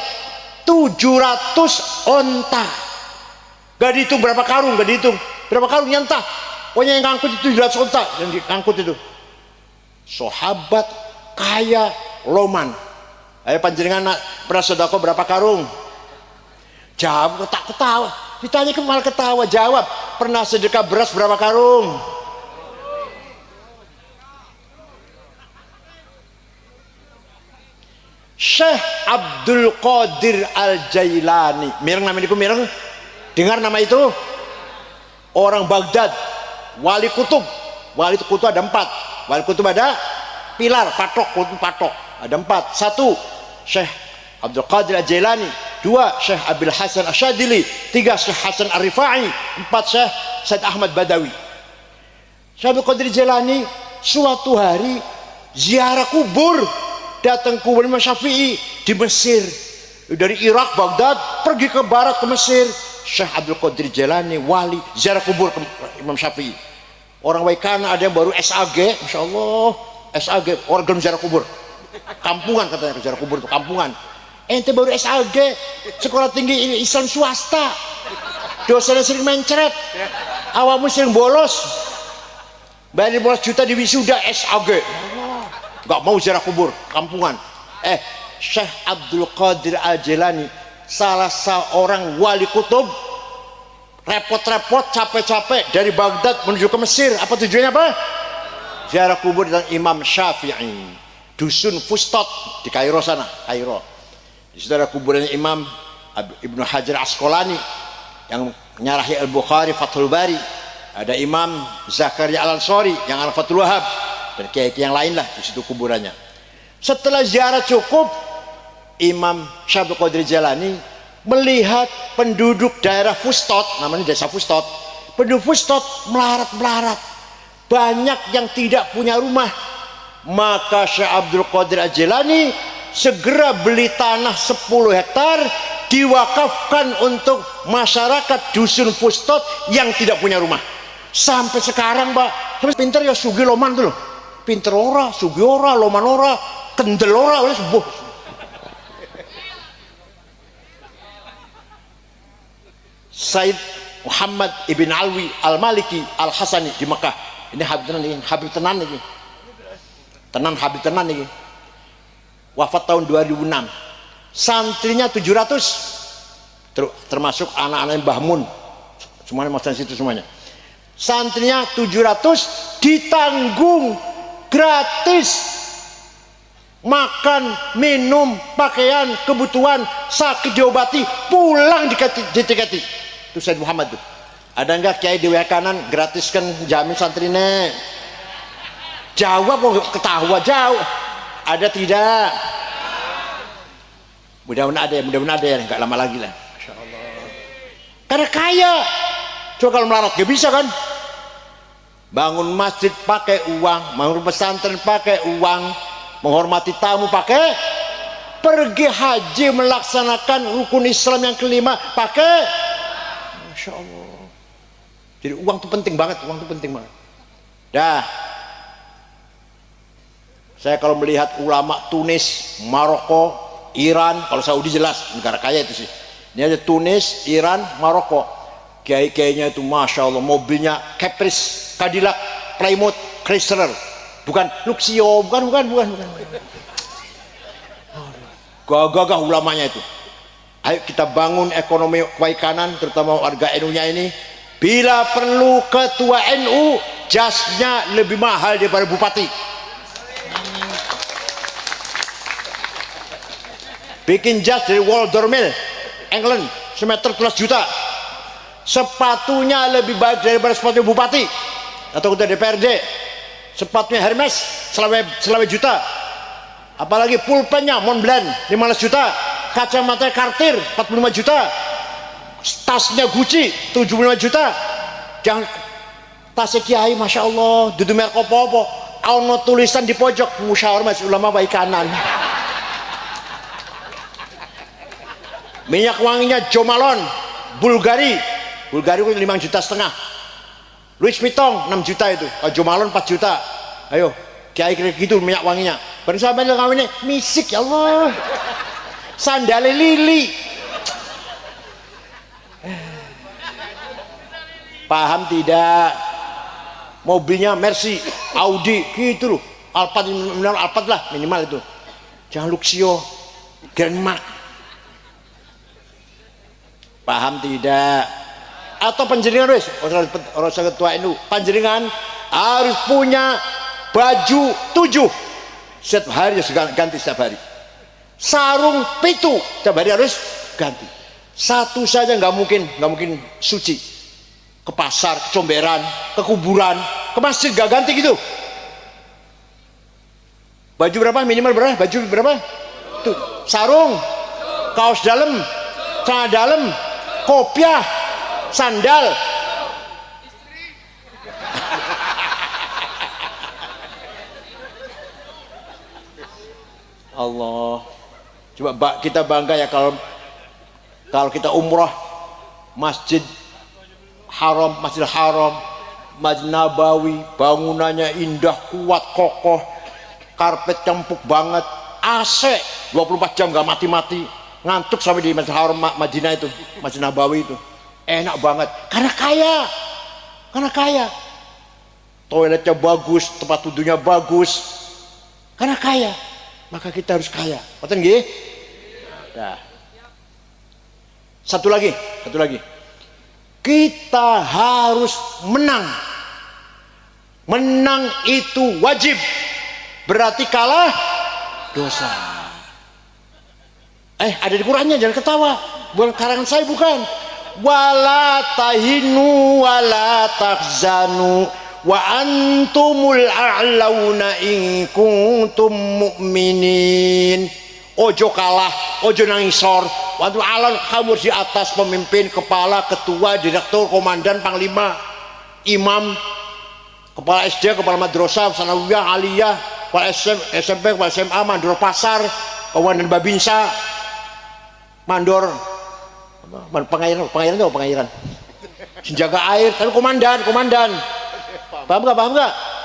[SPEAKER 1] 700 onta, gak dihitung berapa karung, gak dihitung berapa karung nyantah, pokoknya yang ngangkut itu 700 onta yang diangkut itu. Sahabat kaya loman. Ayo panjenengan pernah sedekah berapa karung? Jawab, tak ketawa. Ditanya ke malah ketawa. Jawab, pernah sedekah beras berapa karung? Syekh Abdul Qadir Al-Jailani, mireng namanya itu, mireng dengar nama itu? Orang Baghdad, wali kutub. Wali kutub ada 4. Wali kutub ada pilar, patok, kutub patok ada 4. 1 Syekh Abdul Qadir Al-Jailani, 2 Syekh Abil Hasan Asyadili, 3 Syekh Hasan Ar-Rifai, 4 Syekh Said Ahmad Badawi. Syekh Abdul Qadir Al-Jailani suatu hari ziarah kubur, datang kubur Imam Syafi'i di Mesir. Dari Irak, Baghdad, pergi ke barat ke Mesir. Syekh Abdul Qadir Al-Jailani wali ziarah kubur ke Imam Syafi'i. Orang Waikana ada yang baru SAG, Masya Allah, SAG, orang gelem ziarah kubur. Kampungan katanya, ziarah kubur itu kampungan. Ente baru SAG, sekolah tinggi Islam swasta, dosennya sering mencret, awakmu sering bolos, bayar 15 juta di wisuda SAG, gak mau ziarah kubur, kampungan. Syekh Abdul Qadir Al-Jailani, salah seorang wali kutub, repot-repot, capek-capek dari Baghdad menuju ke Mesir. Apa tujuannya apa? Ziarah kubur dan Imam Syafi'i, dusun Fustot di Kairo sana, Kairo. Di situ ada kuburan Imam Ibnu Hajar Asqalani yang nyarahi Al-Bukhari, Fathul Bari. Ada Imam Zakaria Al-Ansari yang Al-Fathul Wahab, dan kiai-kiai yang lain lah di situ kuburannya. Setelah ziarah cukup, Imam Syabdul Qadir Jalani melihat penduduk daerah Fustot, namanya desa Fustot, penduduk Fustot melarat-melarat, banyak yang tidak punya rumah. Maka Syekh Abdul Qadir Al-Jilani segera beli tanah 10 hektar, diwakafkan untuk masyarakat dusun Fustot yang tidak punya rumah. Sampai sekarang, Mbak, pinter ya sugi loman tuh loh. Pinter ora, sugi ora, loman ora, kendel ora, oleh sebuah. Said Muhammad Ibn Alwi Al-Maliki Al-Hasani di Mekah. Ini Habib tenan ini. Habib tenan ini. Wafat tahun 2006. Santrinya 700, termasuk anak-anak Mbah Mun, semuanya masuk situ semuanya. Santrinya 700, ditanggung gratis, makan, minum, pakaian, kebutuhan, sakit diobati, pulang ditiketi. Itu Said Muhammad tuh. Ada enggak kiai di kanan gratiskan jamin santrine? Jawab kok ketawa jauh. Ada tidak? Mudah-mudahan ada ya, nggak lama lagi lah. Masya Allah. Karena kaya. Coba kalau melarat gak bisa kan? Bangun masjid pakai uang, bangun pesantren pakai uang, menghormati tamu pakai, pergi haji melaksanakan rukun Islam yang kelima pakai. Masya Allah. Jadi uang itu penting banget, uang itu penting banget. Dah. Saya kalau melihat ulama Tunis, Maroko, Iran, kalau Saudi jelas negara kaya itu sih. Ini ada Tunis, Iran, Maroko. Kiai-kiainya itu Masya Allah, mobilnya Caprice, Cadillac, Plymouth, Chrysler, bukan Luxio, bukan. Gagah ulamanya itu. Ayo kita bangun ekonomi kebaikanan, terutama warga NU-nya ini. Bila perlu ketua NU, jasnya lebih mahal daripada bupati. Bikin jas dari Waldormill, England, semeter 12 juta. Sepatunya lebih baik daripada sepatu bupati atau ketua DPRD. Sepatunya Hermes selama juta. Apalagi pulpennya Montblanc 15 juta. Kacamata Cartier 45 juta. Tasnya Gucci 75 juta. Jangan tasnya kiai Masya Allah dudu merek apa-apa. Ono tulisan di pojok musyawarah majelis ulama baikanan. Minyak wanginya Jo Malone Bulgari itu 5,5 juta. Louis Vuitton 6 juta itu. Jo Malone 4 juta. Ayo kiai kira gitu minyak wanginya. Bersama dengan kawinnya misik ya Allah. Sandale lili. Paham tidak? Mobilnya Mercy, Audi gitu loh. Alphard minimal, Alphard lah minimal itu. Jangan Luxio, Grand Mark. Paham tidak? Atau panjenengan wis orang ketua NU, panjenengan harus punya baju 7 setiap hari, harus ganti setiap hari. Sarung 7 setiap hari harus ganti. Satu saja nggak mungkin suci. Ke pasar, ke comberan, ke kuburan, ke masjid nggak ganti gitu. Baju berapa? Minimal berapa? Baju berapa? Tuh, sarung, kaos dalam, celana dalam, kopiah, sandal. Allah, coba kita bangga ya kalau kita umroh Masjid Haram, Masjidil Haram, Masjid Nabawi, bangunannya indah, kuat, kokoh, karpet empuk banget, AC 24 jam gak mati-mati, ngantuk sampai di Masjid Haram Madinah itu, Masjid Nabawi itu, enak banget, karena kaya, toiletnya bagus, tempat duduknya bagus, karena kaya, maka kita harus kaya. Betul nggih? Nah. Satu lagi. Kita harus menang. Menang itu wajib. Berarti kalah dosa. Ada di Qurannya, jangan ketawa. Bukan karangan saya, bukan. Wala tahinu wala tahzanu wa antumul a'launa in kuntum mu'minin. Ojo kalah, ojo nangisor. Waktu alam kamu di atas, pemimpin, kepala, ketua, direktur, komandan, panglima, imam, kepala SD, kepala madrasah, sanawiyah, aliyah, kepala SMP, kepala SMA, mandor pasar, komandan babinsa, mandor pengairan, penjaga air, tapi komandan. Paham gak?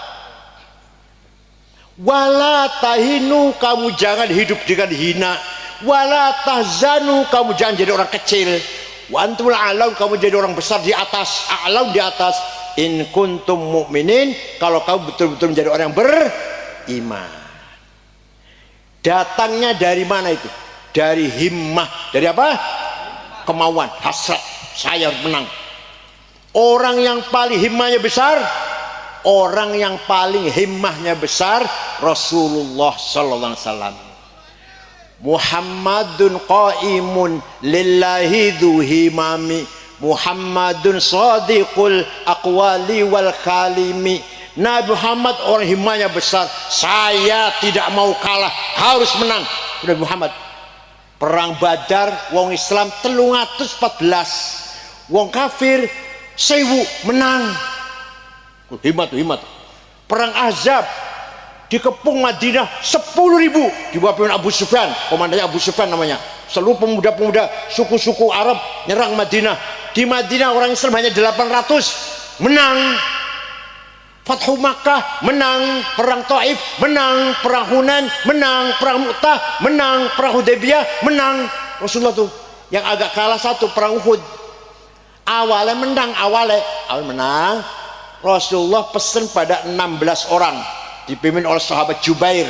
[SPEAKER 1] Wala tahinu, kamu jangan hidup dengan hina. Wala tahzanu, kamu jangan jadi orang kecil. Wa antumul a'laun, kamu jadi orang besar di atas. A'laun di atas. In kuntum mu'minin, kalau kamu betul-betul menjadi orang yang beriman. Datangnya dari mana itu? Dari himmah. Dari apa? Kemauan, hasrat. Saya harus menang. Orang yang paling himmahnya besar, orang yang paling himmahnya besar, Rasulullah sallallahu alaihi wasallam. Muhammadun qaimun lillahi dhu himami, Muhammadun sadiqul aqwali wal kalimi. Nabi Muhammad orang himmahnya besar. Saya tidak mau kalah, harus menang. Nabi Muhammad perang Badar, wong Islam 314, wong kafir 1000, menang. Himat. Perang Ahzab, dikepung Madinah 10.000 di bawah pimpinan Abu Sufyan, komandannya Abu Sufyan namanya. Seluruh pemuda-pemuda suku-suku Arab nyerang Madinah, Di Madinah orang Islam hanya 800, menang Fathu Makkah, menang perang Taif, menang perang Hunain, menang perang Mu'tah, menang perang Hudaybiyah, menang. Rasulullah tuh yang agak kalah satu perang Uhud. Awalnya menang, awal menang. Rasulullah pesen pada 16 orang dipimpin oleh sahabat Jubair.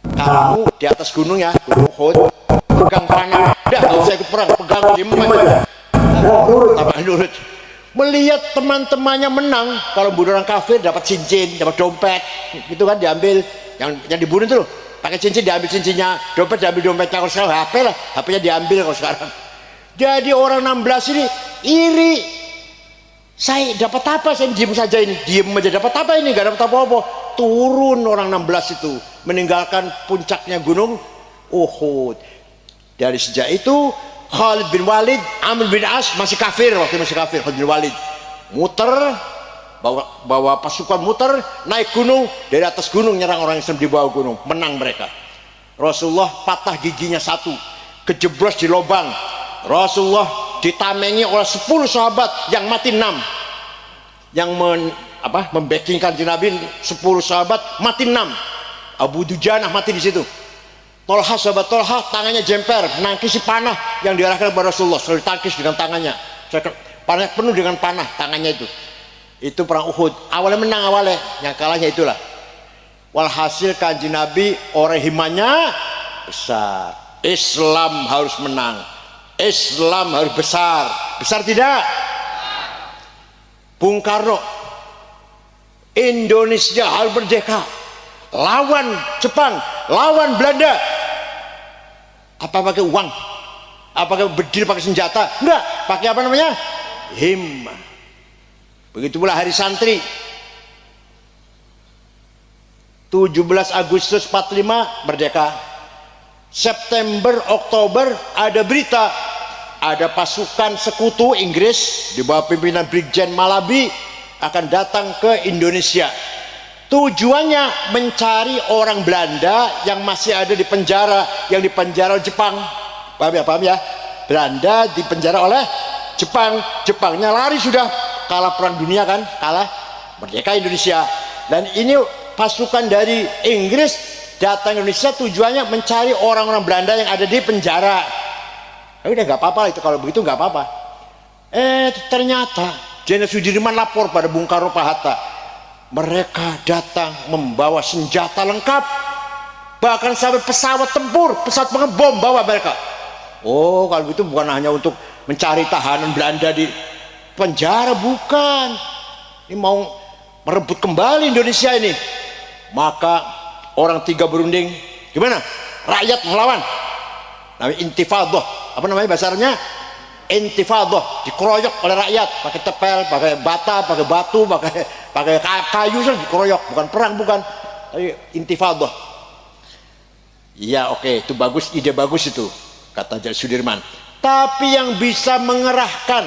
[SPEAKER 1] Kamu di atas gunung ya, gunung Uhud, pegang panah, udah gak usah ikut perang, pegang aja. Tambah nurut. Melihat teman-temannya menang, kalau bunuh orang kafir dapat cincin, dapat dompet, gitu kan, diambil. Yang dibunuh itu loh, pakai cincin diambil cincinnya, dompet diambil dompetnya. Kalau sekarang HP lah, HP-nya diambil kalau sekarang. Jadi orang 16 ini iri. Saya dapat apa? Saya diem saja ini, diem aja, dapat apa ini? Gak dapat apa-apa. Turun orang 16 itu, meninggalkan puncaknya gunung Uhud. Dari sejak itu Khalid bin Walid, Amr bin As masih kafir, waktu masih kafir. Khalid bin Walid muter, bawa pasukan muter, naik gunung, dari atas gunung nyerang orang Islam di bawah gunung, menang mereka. Rasulullah patah giginya satu, kejeblos di lubang. Rasulullah ditamengi oleh 10 sahabat, yang mati 6. Yang membackingkan Nabi 10 sahabat, mati 6. Abu Dujanah mati di situ. Tolha, sahabat Tolha, tangannya jemper, menangkisi panah yang diarahkan kepada Rasulullah, selalu ditangkis dengan tangannya. Panah penuh dengan panah tangannya itu. Itu perang Uhud. Awalnya menang, awalnya, yang kalahnya itulah. Walhasil Kanjeng Nabi orang himanya besar. Islam harus menang. Islam harus besar. Besar tidak? Bung Karno, Indonesia harus merdeka. Lawan Jepang, lawan Belanda. Apa pakai uang? Apa pakai berdiri pakai senjata? Enggak, pakai apa namanya? Himmah. Begitu pula Hari Santri. 17 Agustus 45 merdeka. September, Oktober ada berita, ada pasukan sekutu Inggris di bawah pimpinan Brigjen Malabi akan datang ke Indonesia. Tujuannya mencari orang Belanda yang masih ada di penjara, yang dipenjara oleh Jepang. Paham ya? Paham ya? Belanda dipenjara oleh Jepang. Jepangnya lari sudah, kalah perang dunia kan, kalah, merdeka Indonesia. Dan ini pasukan dari Inggris datang ke Indonesia, tujuannya mencari orang-orang Belanda yang ada di penjara. Udah nggak apa-apa itu, kalau begitu nggak apa-apa. Ternyata Jenderal Sudirman lapor pada Bung Karno, Pak Hatta. Mereka datang membawa senjata lengkap, bahkan sampai pesawat tempur, pesawat pengebom bawa mereka. Oh, kalau gitu bukan hanya untuk mencari tahanan Belanda di penjara, bukan. Ini mau merebut kembali Indonesia ini. Maka orang 3 berunding, gimana? Rakyat melawan. Namanya intifadah. Apa namanya bahasanya? Intifadah, dikeroyok oleh rakyat pakai tepel, pakai bata, pakai batu, pakai kayu, dikeroyok. Bukan perang, bukan, tapi intifadah. Iya, oke, itu bagus, ide bagus itu, kata Jenderal Sudirman. Tapi yang bisa mengerahkan,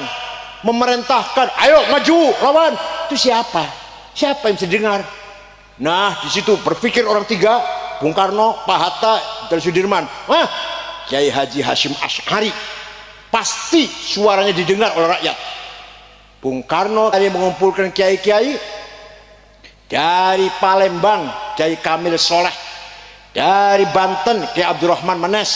[SPEAKER 1] memerintahkan, ayo maju lawan, itu siapa? Siapa yang bisa dengar? Nah, di situ berpikir orang 3, Bung Karno, Pak Hatta, Jenderal Sudirman. Kiai Haji Hashim Asy'ari, pasti suaranya didengar oleh rakyat. Bung Karno tadi mengumpulkan kiai-kiai dari Palembang, Kiai Kamil Soleh, dari Banten Kiai Abdurrahman Manes,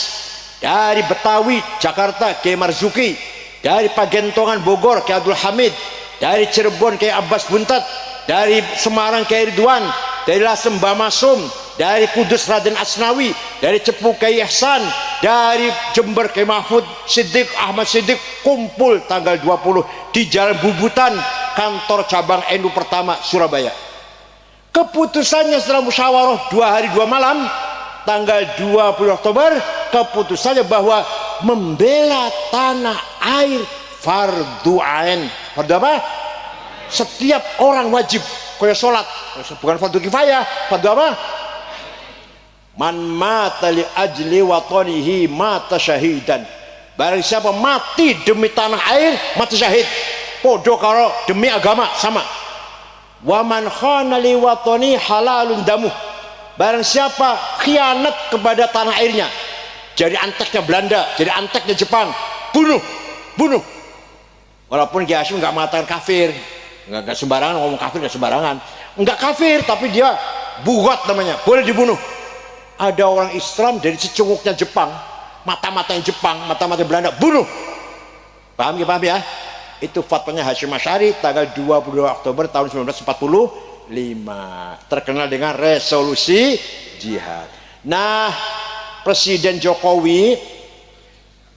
[SPEAKER 1] dari Betawi Jakarta Kiai Marzuki, dari Pagentongan Bogor Kiai Abdul Hamid, dari Cirebon Kiai Abbas Buntat, dari Semarang Kiai Ridwan, dari Lasem Mbah Masum, dari Kudus Raden Asnawi, dari Cepu Kiai Ihsan, dari Jember Kiai Mahfud Siddiq Ahmad Siddiq, kumpul tanggal 20 di Jalan Bubutan, kantor cabang NU pertama Surabaya. Keputusannya setelah musyawarah 2 hari 2 malam, tanggal 20 Oktober, keputusannya bahwa membela tanah air fardu ain. Fardu apa? Setiap orang wajib, kayak sholat, bukan fardu kifayah. Fardu apa? Man mata li ajli watanihi mata syahidan. Barang siapa mati demi tanah air, mati syahid. Podo karo demi agama, sama. Wa man khana li watani halalun damuh. Barang siapa khianat kepada tanah airnya, jadi anteknya Belanda, jadi anteknya Jepang, bunuh. Walaupun Kiai Hasyim nggak mengatakan kafir, nggak sembarangan ngomong kafir, nggak sembarangan, nggak kafir, tapi dia bugat namanya, boleh dibunuh. Ada orang Islam dari secunguknya Jepang, mata-matanya Jepang, mata-mata Belanda, bunuh. Paham ya, paham ya? Itu fatwanya Hasyim Asy'ari tanggal 22 Oktober tahun 1945, terkenal dengan resolusi jihad. Nah, Presiden Jokowi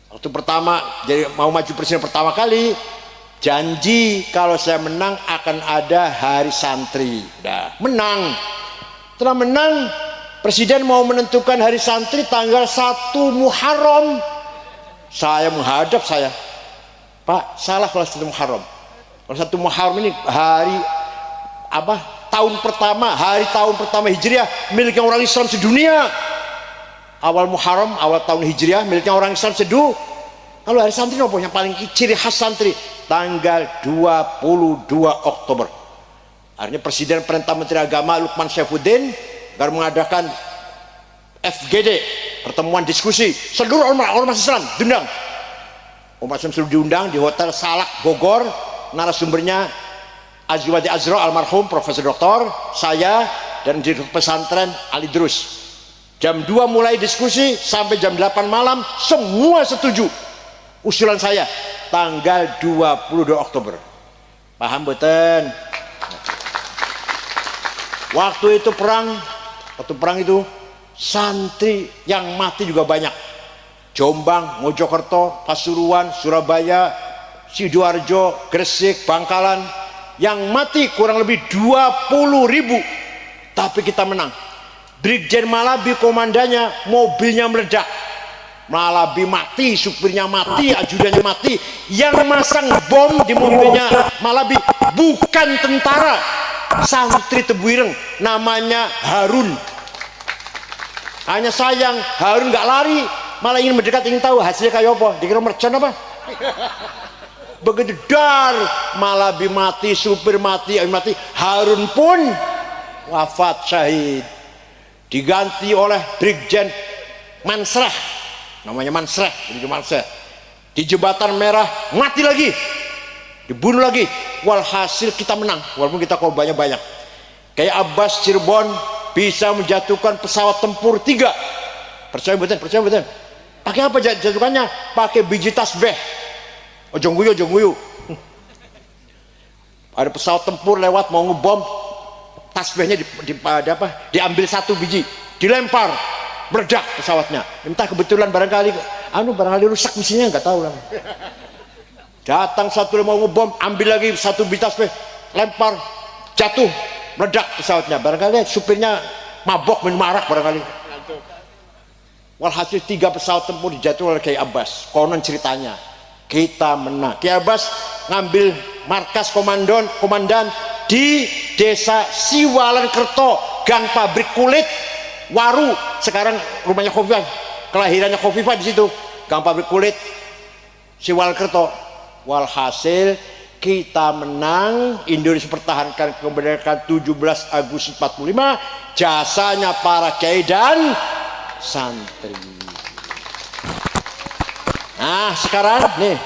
[SPEAKER 1] waktu pertama jadi mau maju presiden pertama kali janji kalau saya menang akan ada hari santri. Udah menang. Setelah menang, presiden mau menentukan hari santri tanggal 1 Muharram. Saya menghadap, saya, Pak, salah kalau 1 Muharram. Kalau 1 Muharram ini hari apa? Tahun pertama, hari tahun pertama Hijriah miliknya orang Islam sedunia. Awal Muharram, awal tahun Hijriah miliknya orang Islam sedunia. Kalau hari santri apa yang paling ciri khas santri? Tanggal 22 Oktober. Artinya Presiden Perintah Menteri Agama Lukman Saifuddin akan mengadakan FGD, pertemuan diskusi seluruh ormas Islam diundang. Umat Islam seluruh diundang di Hotel Salak Bogor. Narasumbernya Azwadi Azra almarhum Profesor Doktor, saya dan di pesantren Ali Drus. Jam 2 mulai diskusi sampai jam 8 malam semua setuju usulan saya tanggal 22 Oktober. Paham betul? Waktu itu perang itu santri yang mati juga banyak. Jombang, Mojokerto, Pasuruan, Surabaya, Sidoarjo, Gresik, Bangkalan, yang mati kurang lebih 20.000, tapi kita menang. Brigjen Malabi komandannya, mobilnya meledak, Malabi mati, supirnya mati, ajudannya mati. Yang masang bom di mobilnya Malabi bukan tentara, santri Tebuireng, namanya Harun. Hanya sayang Harun nggak lari, malah ingin mendekat, ingin tahu hasilnya kayak apa. Dikira mercon apa? Begitu dar, Malabi mati, supir mati, mati, Harun pun wafat syahid. Diganti oleh Brigjen Mansrah, namanya Mansrah, di Jembatan Merah mati lagi, dibunuh lagi. Walhasil kita menang, walaupun kita korbannya banyak. Kayak Abbas Cirebon bisa menjatuhkan pesawat tempur 3. Percaya betul, percaya betul. Pakai apa jatuhkannya? Pakai biji tasbih. Ojong guyu. Ada pesawat tempur lewat mau ngebom, tasbihnya diambil 1 biji, dilempar, meledak pesawatnya. Entah kebetulan barangkali rusak mesinnya, nggak tahu lah. Datang satu mau ngebom, ambil lagi 1 biji tasbih, lempar, jatuh, meledak pesawatnya. Barangkali supirnya mabok minum arak barangkali. Walhasil 3 pesawat tempur dijatuhkan oleh Kiai Abbas. Konon ceritanya kita menang. Kiai Abbas ngambil markas komandan di desa Siwalan Kerto, gang pabrik kulit Waru. Sekarang rumahnya Khofifah, kelahirannya Khofifah di situ, gang pabrik kulit Siwalan Kerto. Walhasil kita menang, Indonesia pertahankan kemerdekaan 17 Agustus 45, jasanya para kiai dan santri. Nah sekarang nih,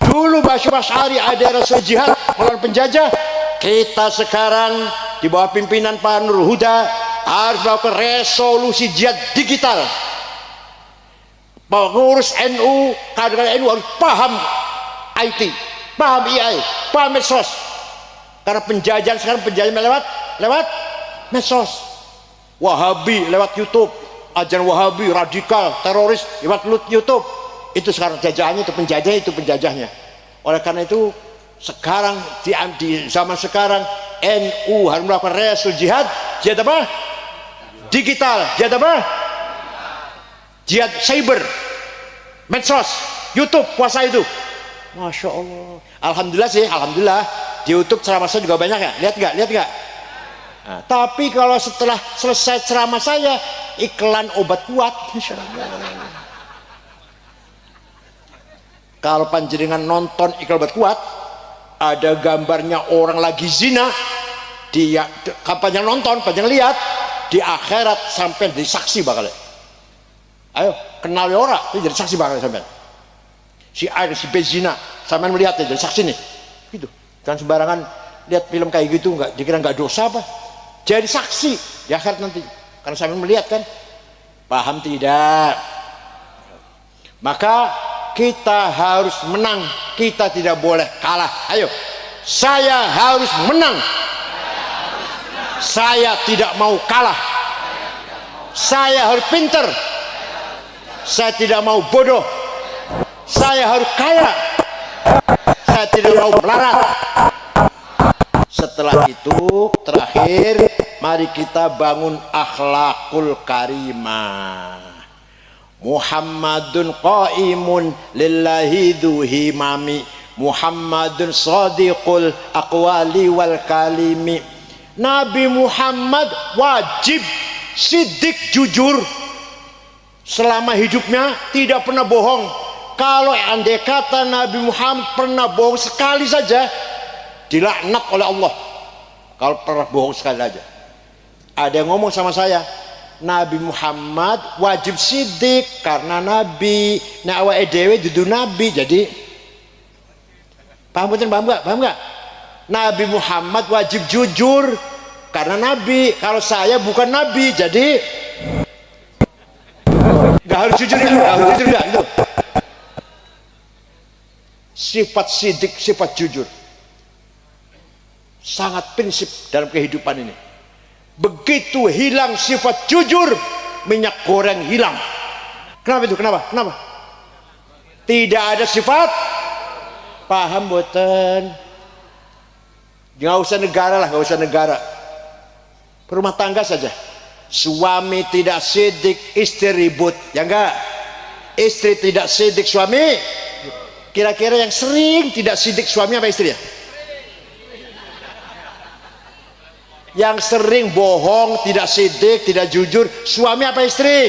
[SPEAKER 1] dulu Hasyim Asy'ari ada rasa jihad melawan penjajah, kita sekarang di bawah pimpinan Pak Nur Huda harus melakukan resolusi jihad digital. Pengurus NU, kader NU harus paham IT, paham AI, paham medsos. Karena penjajahan sekarang lewat medsos. Wahabi lewat YouTube, ajaran Wahabi radikal, teroris lewat YouTube. Itu sekarang jajahannya, itu penjajahnya. Oleh karena itu sekarang di zaman sekarang NU harus melakukan resolusi jihad apa? Digital, jihad apa? Jihad cyber, medsos, YouTube, puasa itu. Masya Allah. Alhamdulillah sih, alhamdulillah di YouTube ceramah saya juga banyak ya. Lihat nggak? Nah, tapi kalau setelah selesai ceramah saya iklan obat kuat, Masya Allah. Kalau panjenengan nonton iklan obat kuat, ada gambarnya orang lagi zina, dia panjang nonton, panjang lihat, di akhirat sampai jadi saksi bakal. Ayo kenal ya orang, jadi saksi bakal sampai. si A dan si B zina, sampean melihat ya, jadi saksi nih, gitu. Jangan sembarangan lihat film kayak gitu, nggak dikira nggak dosa apa, jadi saksi di akhirat nanti, karena sampean melihat kan. Paham tidak? Maka kita harus menang, kita tidak boleh kalah. Ayo, saya harus menang, saya tidak mau kalah, saya harus pinter, saya tidak mau bodoh, saya harus kaya, saya tidak mau melarat. Setelah itu terakhir, mari kita bangun akhlakul karimah. Muhammadun qaimun lillahi dzuhimami, Muhammadun sadiqul aqwali wal kalimi. Nabi Muhammad wajib sidik, jujur selama hidupnya, tidak pernah bohong. Kalau andai kata Nabi Muhammad pernah bohong sekali saja, dilaknat oleh Allah. Kalau pernah bohong sekali aja. Ada yang ngomong sama saya, Nabi Muhammad wajib sidik karena Nabi, nah awake dhewe dudu Nabi, jadi paham nggak? Paham nggak? Nabi Muhammad wajib jujur karena Nabi. Kalau saya bukan Nabi, jadi nggak harus jujur, nggak harus jujur, nggak gitu. Sifat sidik, sifat jujur sangat prinsip dalam kehidupan ini. Begitu hilang sifat jujur, minyak goreng hilang. Kenapa itu? Kenapa? Tidak ada sifat. Paham boten? Nggak usah negara lah, nggak usah negara. Rumah tangga saja. Suami tidak sidik, istri ribut, ya enggak? Istri tidak sidik, suami. Kira-kira yang sering tidak sidik suami apa istri ya? Yang sering bohong, tidak sidik, tidak jujur, suami apa istri?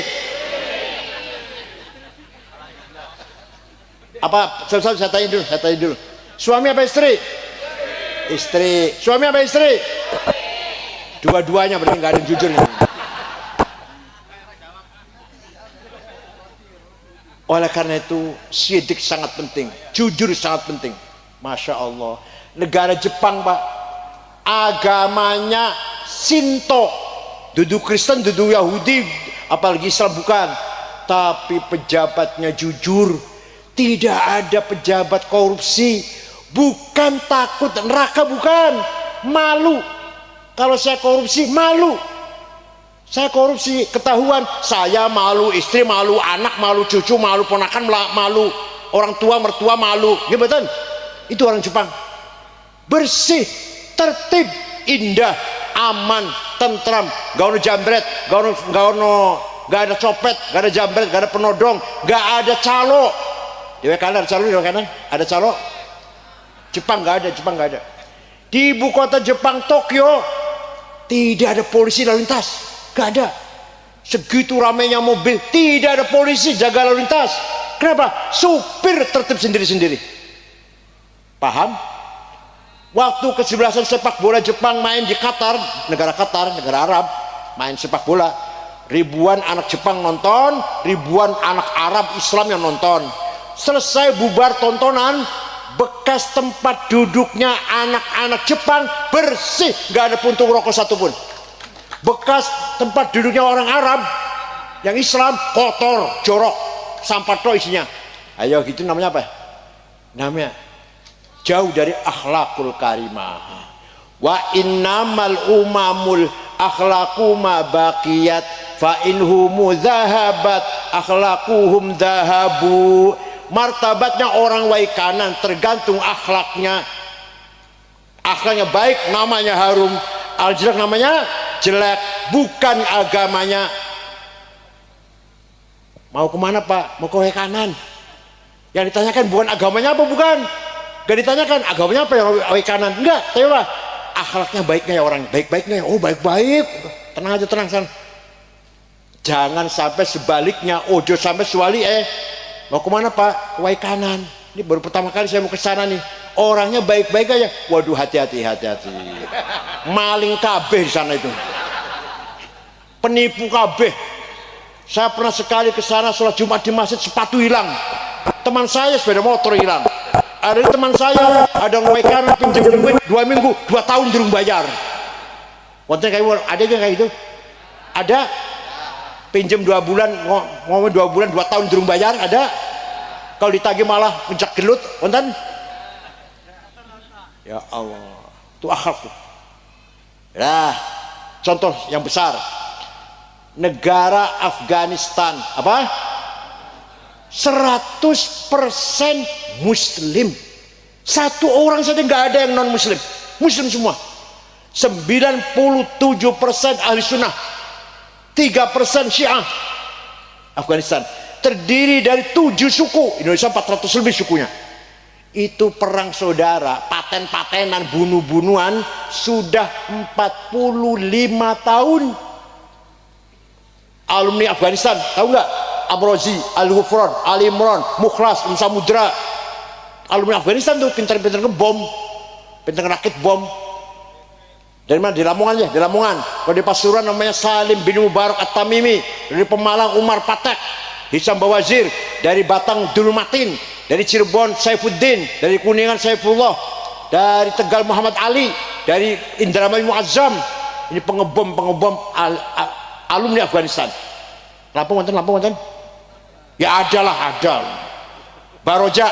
[SPEAKER 1] Apa? Saya tanya dulu. Suami apa istri? Istri. Suami apa istri? Dua-duanya, berarti nggak ada yang jujur. Oleh karena itu, sidik sangat penting, jujur sangat penting. Masya Allah. Negara Jepang, Pak, agamanya Shinto, duduk Kristen, duduk Yahudi, apalagi Islam bukan, tapi pejabatnya jujur. Tidak ada pejabat korupsi. Bukan takut neraka, bukan, malu. Kalau saya korupsi, malu. Saya korupsi, ketahuan, saya malu, istri malu, anak malu, cucu malu, ponakan malu, orang tua mertua malu. Gimana? Itu orang Jepang. Bersih, tertib, indah, aman, tentram, gak ada jambret, gak ada copet, gak ada jambret, gak ada penodong, gak ada calo. Di kanan, calo di kanan, ada calo. Jepang gak ada. Di ibu kota Jepang, Tokyo, tidak ada polisi lalu lintas, gak ada. Segitu ramainya mobil, tidak ada polisi jaga lalu lintas. Kenapa? Supir tertib sendiri-sendiri. Paham? Waktu kesebelasan sepak bola Jepang main di Qatar, negara Arab, main sepak bola, ribuan anak Jepang nonton, ribuan anak Arab Islam yang nonton. Selesai bubar tontonan, bekas tempat duduknya anak-anak Jepang bersih, gak ada puntung rokok satupun. Bekas tempat duduknya orang Arab yang Islam kotor, jorok, sampah toh isinya. Ayo, gitu namanya apa? Namanya jauh dari akhlakul karimah. Wa innamal umamul akhlaqu ma baqiyat fa inhumu zahabat akhlaquhum zahabu. Martabatnya orang waikanan tergantung akhlaknya. Akhlaknya baik, namanya harum. Al-jelek namanya jelek, bukan agamanya. Mau kemana, Pak? Mau ke waikanan. Yang ditanyakan bukan agamanya apa, bukan. Gak ditanyakan agamanya apa yang waikanan. Enggak, tapi apa? Akhlaknya baiknya ya orang. Baik-baiknya ya, oh baik-baik. Tenang aja, tenang san. Jangan sampai sebaliknya, ojo sampai suali mau kemana, Pak? Ke waikanan. Ini baru pertama kali saya mau ke sana nih. Orangnya baik-baik aja. Waduh, hati-hati. Maling kabeh di sana itu. Penipu kabeh. Saya pernah sekali ke sana sholat Jumat di masjid, sepatu hilang. Teman saya sepeda motor hilang. Ada teman saya ada ngoekan pinjam duit 2 minggu 2 tahun durung bayar. Wonten kayak ada aja kayak gitu. Ada pinjam 2 bulan ngomong 2 bulan 2 tahun durung bayar ada. Kalau ditagih malah puncak gelut wonten. Ya Allah, itu akhlak tuh. Nah, contoh yang besar. Negara Afghanistan apa? 100% muslim. Satu orang saja nggak ada yang non muslim, muslim semua. 97% ahli sunnah, 3% syiah. Afghanistan terdiri dari 7 suku, Indonesia 400 lebih sukunya. Itu perang saudara, paten-patenan, bunuh-bunuhan sudah 45 tahun. Alumni Afghanistan, tahu nggak? Amrozi, Al-Ghufran, Ali Imran, Mukhlas, Samudra. Alumni Afghanistan tuh pintar-pintar ngebom, pintar ngerakit bom. Dari mana? Di Lamongan ya, di Lamongan. Kalau di Pasuruan namanya Salim bin Mubarak At-Tamimi. Dari Pemalang Umar Patek, Hisam Bawazir. Dari Batang Dulumatin, dari Cirebon Saifuddin, dari Kuningan Saifullah, dari Tegal Muhammad Ali, dari Indramayu Muazzam. Ini pengebom alumni Afghanistan. Lampung wonten. Ya adalah ada. Baroja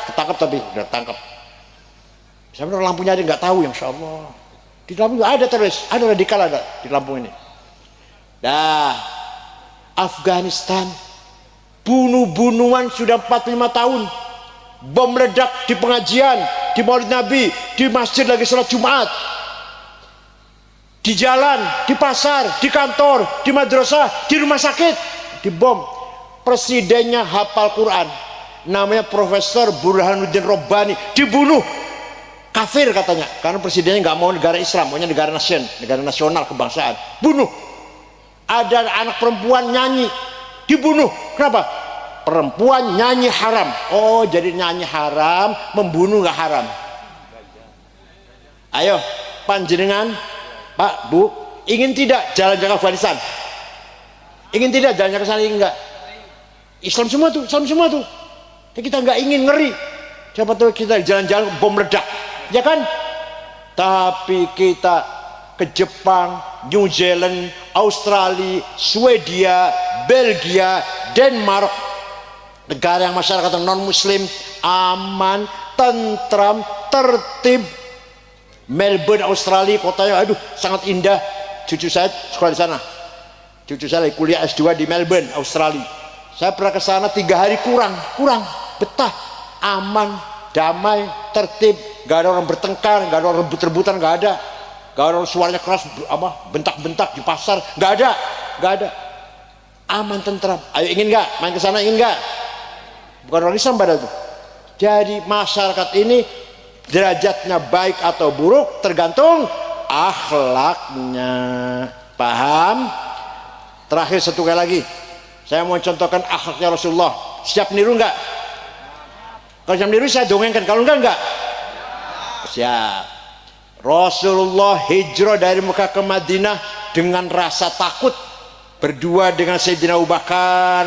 [SPEAKER 1] ketangkap tapi udah tangkap. Sampai Lampungnya aja nggak tahu, insya Allah. Di Lampung ada teroris, ada radikal ada di Lampung ini. Nah, Afghanistan bunuh-bunuhan sudah 45 tahun. Bom meledak di pengajian, di Maulid Nabi, di masjid lagi sholat Jumat, di jalan, di pasar, di kantor, di madrasah, di rumah sakit, dibom. Presidennya hafal Quran, namanya Profesor Burhanuddin Robbani, dibunuh. Kafir katanya, karena presidennya nggak mau negara Islam, maunya negara nasional kebangsaan. Bunuh. Ada anak perempuan nyanyi, dibunuh. Kenapa? Perempuan nyanyi haram. Oh, jadi nyanyi haram, membunuh nggak haram. Ayo, panjenengan, Pak, Bu, ingin tidak jalan-jalan ke Afghanistan? Ingin tidak jalan-jalan ke sana? Ingin nggak? Islam semua tuh. Tapi kita nggak ingin, ngeri. Siapa tahu kita jalan-jalan bom meledak, ya kan? Tapi kita ke Jepang, New Zealand, Australia, Swedia, Belgia, Denmark, negara yang masyarakat non Muslim aman, tentram, tertib. Melbourne, Australia, kotanya aduh sangat indah. Cucu saya sekolah di sana. Cucu saya lagi kuliah S2 di Melbourne, Australia. Saya pernah ke sana 3 hari kurang, betah, aman, damai, tertib, gak ada orang bertengkar, gak ada orang rebut-rebutan, gak ada orang suaranya keras, bentak-bentak di pasar, gak ada, aman, tentram. Ayo, ingin gak main ke sana? Ingin gak? Bukan orang Islam pada itu. Jadi masyarakat ini derajatnya baik atau buruk tergantung akhlaknya. Paham? Terakhir satu kali lagi, saya mau contohkan akhlaknya Rasulullah. Siap niru enggak? Kalau siap niru saya dongengkan, kalau enggak siap. Rasulullah hijrah dari Mekah ke Madinah dengan rasa takut, berdua dengan Sayyidina Abu Bakar,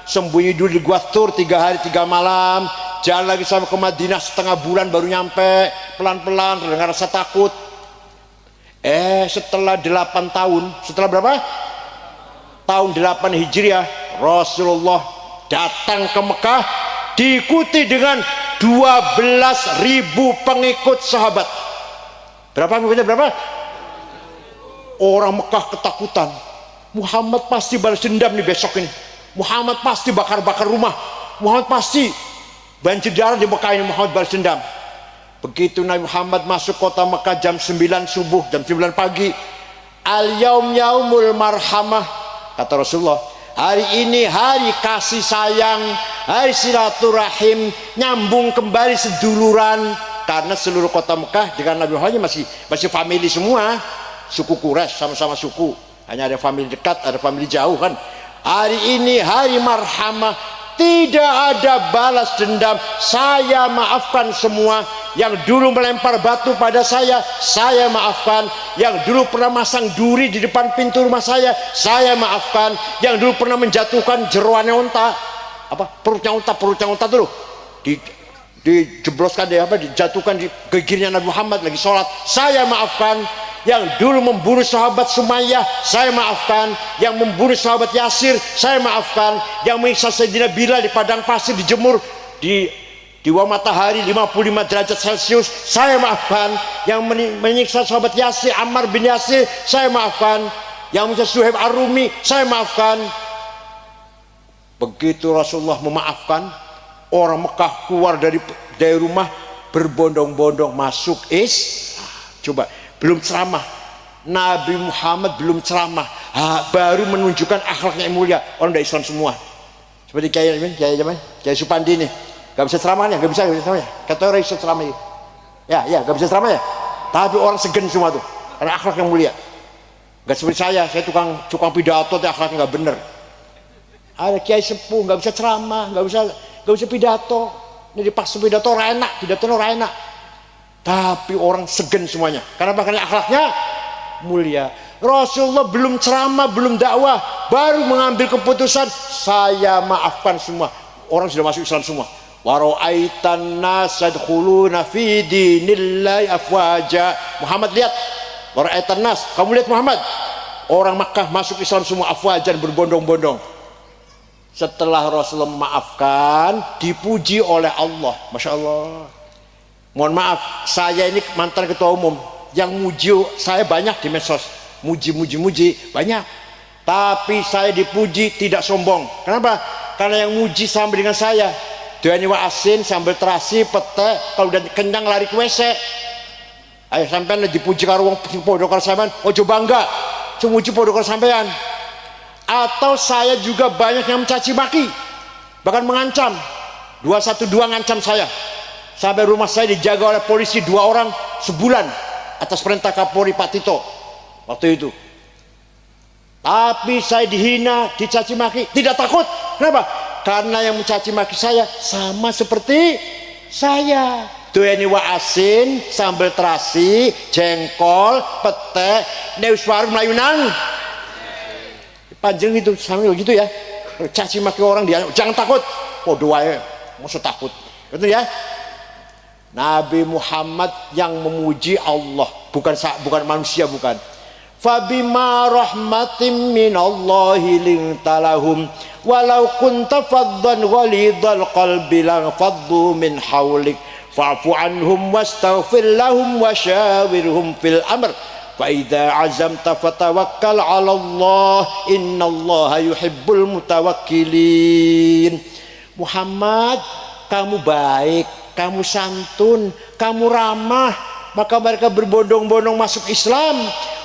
[SPEAKER 1] sembunyi dulu di Gua Thur 3 hari 3 malam, jalan lagi sampai ke Madinah setengah bulan baru nyampe, pelan-pelan dengan rasa takut. Setelah 8 tahun, setelah berapa? Tahun 8 Hijriah, Rasulullah datang ke Mekah diikuti dengan 12.000 pengikut sahabat. Berapa pengikutnya? Berapa? Orang Mekah ketakutan. Muhammad pasti balas dendam nih besok ini. Muhammad pasti bakar-bakar rumah. Muhammad pasti banjir darah di Mekah ini. Muhammad balas dendam. Begitu Nabi Muhammad masuk kota Mekah jam 9 subuh, jam 9 pagi, al-yaum yaumul marhamah, kata Rasulullah, hari ini hari kasih sayang, hari silaturahim, nyambung kembali seduluran. Karena seluruh kota Mekah dengan Nabi Muhammad masih family semua, suku Quraisy sama-sama suku, hanya ada family dekat, ada family jauh kan. Hari ini hari marhamah, tidak ada balas dendam. Saya maafkan semua yang dulu melempar batu pada saya maafkan. Yang dulu pernah masang duri di depan pintu rumah saya maafkan. Yang dulu pernah menjatuhkan jeroannya unta, apa perutnya unta dulu dijebloskan dijatuhkan di gegirnya Nabi Muhammad lagi sholat. Saya maafkan. Yang dulu membunuh sahabat Sumayyah, saya maafkan. Yang membunuh sahabat Yasir, saya maafkan. Yang menyiksa Sayyidina Bilal di padang pasir dijemur di bawah matahari 55 derajat Celcius, saya maafkan. Yang menyiksa sahabat Yasir, Ammar bin Yasir, saya maafkan. Yang menyiksa Suhaib Ar-Rumi, saya maafkan. Begitu Rasulullah memaafkan, orang Mekah keluar dari rumah berbondong-bondong masuk Coba, belum ceramah, Nabi Muhammad belum ceramah, baru menunjukkan akhlaknya yang mulia. Orang dari Islam semua. Seperti Kiai Supandi nih, gak bisa ceramahnya, gak bisa ceramahnya. Kata orang bisa ceramah ya, gak bisa ceramah ya. Tapi orang segen semua tuh, karena akhlak yang mulia. Gak seperti saya tukang pidato, tapi akhlaknya gak bener. Ada kiai sepuh gak bisa ceramah, gak bisa pidato. Ini dipaksa pidato orang enak, tapi orang segen semuanya. Karena akhlaknya mulia. Rasulullah belum ceramah, belum dakwah, baru mengambil keputusan, saya maafkan semua. Orang sudah masuk Islam semua. Wa ra'aitan nas yadkhuluna fi dinillahi afwaja. Muhammad lihat, wa ra'aitan nas, kamu lihat Muhammad, orang Makkah masuk Islam semua afwajan, berbondong-bondong. Setelah Rasulullah memaafkan, dipuji oleh Allah. Masya Allah. Mohon maaf, saya ini mantan ketua umum, yang muji saya banyak di medsos, muji banyak, tapi saya dipuji tidak sombong. Kenapa? Karena yang muji sama dengan saya, doanya wa asin, sambal terasi, pete, kalau udah kenyang lari ke WC. Ayo sampean dipuji karo wong padha karo sampean, ojo bangga, cuma muji padha karo sampean. Atau saya juga banyak yang mencaci maki, bahkan mengancam. 212 ngancam saya. Sampai rumah saya dijaga oleh polisi 2 orang sebulan atas perintah Kapolri Pak Tito waktu itu. Tapi saya dihina, dicaci maki, tidak takut. Kenapa? Karena yang mencaci maki saya sama seperti saya. Doyani wa asin, sambal terasi, jengkol, pete, neuswaru Melayu nang. Panjang itu, sama gitu ya. Caci maki orang dia, jangan takut. Podo wae, masa takut. Betul ya? Nabi Muhammad yang memuji Allah, bukan manusia, bukan. Fabima rahmatin minallahi lintalahum walau kunta faddan ghalidhal qalbi lan faddu min hawlik fa'fu anhum wastaghfir lahum wasyawirhum fil amr fa idza azamta fatawakkal 'ala Allah innallaha yuhibbul mutawakkilin. Muhammad, kamu baik, kamu santun, kamu ramah, maka mereka berbondong-bondong masuk Islam.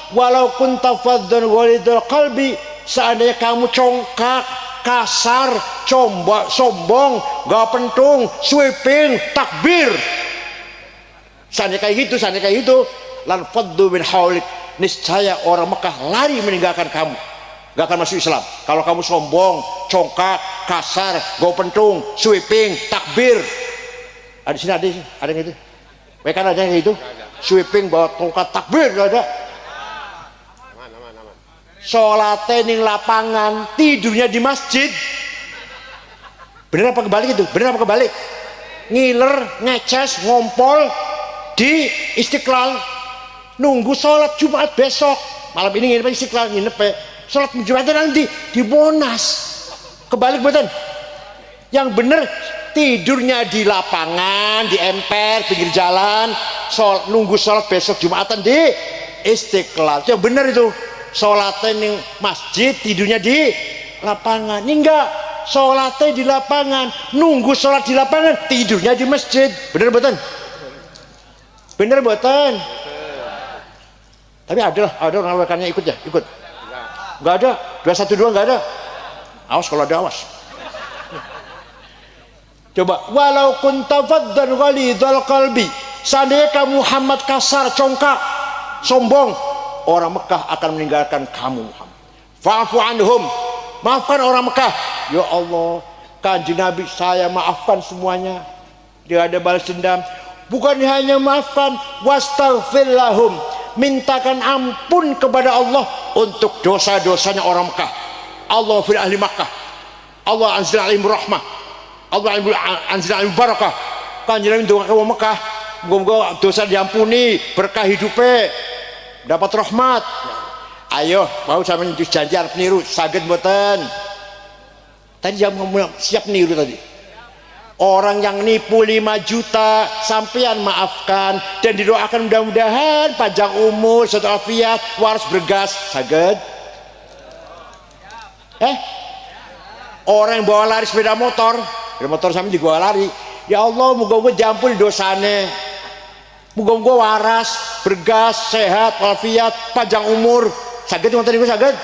[SPEAKER 1] Walau kunta faddan ghalidhal qalbi, seandainya kamu congkak, kasar, sombong, gak pentung, sweeping, takbir, seandainya kayak gitu, lan faddu min haulik, niscaya orang Mekah lari meninggalkan kamu, gak akan masuk Islam. Kalau kamu sombong, congkak, kasar, gak pentung, sweeping, takbir. Ada di sini, ada yang itu. Mereka ada yang itu, sweeping bawa tongkat takbir, gak ada. Sholatnya ning lapangan, tidurnya di masjid. Bener apa kebalik itu? Ngiler, ngeces, ngompol di Istiqlal, nunggu sholat Jumat besok. Malam ini nginep Istiqlal, sholat Jumatnya nanti di Monas. Kebalik betul. Yang bener tidurnya di lapangan, di emper, pinggir jalan, nunggu sholat besok Jumatan di Istiqlal. Yang bener itu. Sholatnya di masjid, tidurnya di lapangan. Ini enggak, sholatnya di lapangan, nunggu sholat di lapangan, tidurnya di masjid. Bener betul? Tapi ada orang rekannya ikut ya? Ikut? Enggak ada? 212 enggak ada? Awas kalau ada, awas. Coba, walau kunta faddan ghalidhal qalbi, seandainya kamu Muhammad kasar, congkak, sombong, orang Mekah akan meninggalkan kamu Muhammad. Fa'fu anhum, maafkan orang Mekah. Ya Allah, Kanjeng Nabi, saya maafkan semuanya, tidak ada balas dendam. Bukan hanya maafkan, wastaghfir lahum, mintakan ampun kepada Allah untuk dosa-dosanya orang Mekah. Allah fil ahli Makkah, Allah anzil alaihim rahmah, Allah anzil barakah kanjeng ndongake wong Mekah muga-muga dosa diampuni berkah hidupe dapat rahmat. Ayo mau sampeyan janji arep niru saged mboten? Tadi jam siap niru tadi. Orang yang nipu 5 juta sampean maafkan dan didoakan mudah-mudahan panjang umur, sehat afiat, waras bergas. Saged? Orang yang bawa lari sepeda motor sampe dibawa lari. Ya Allah, muga-muga diampuni dosane. Muga-muga waras, bergas, sehat, afiat, panjang umur. Saged ngoten niku saged?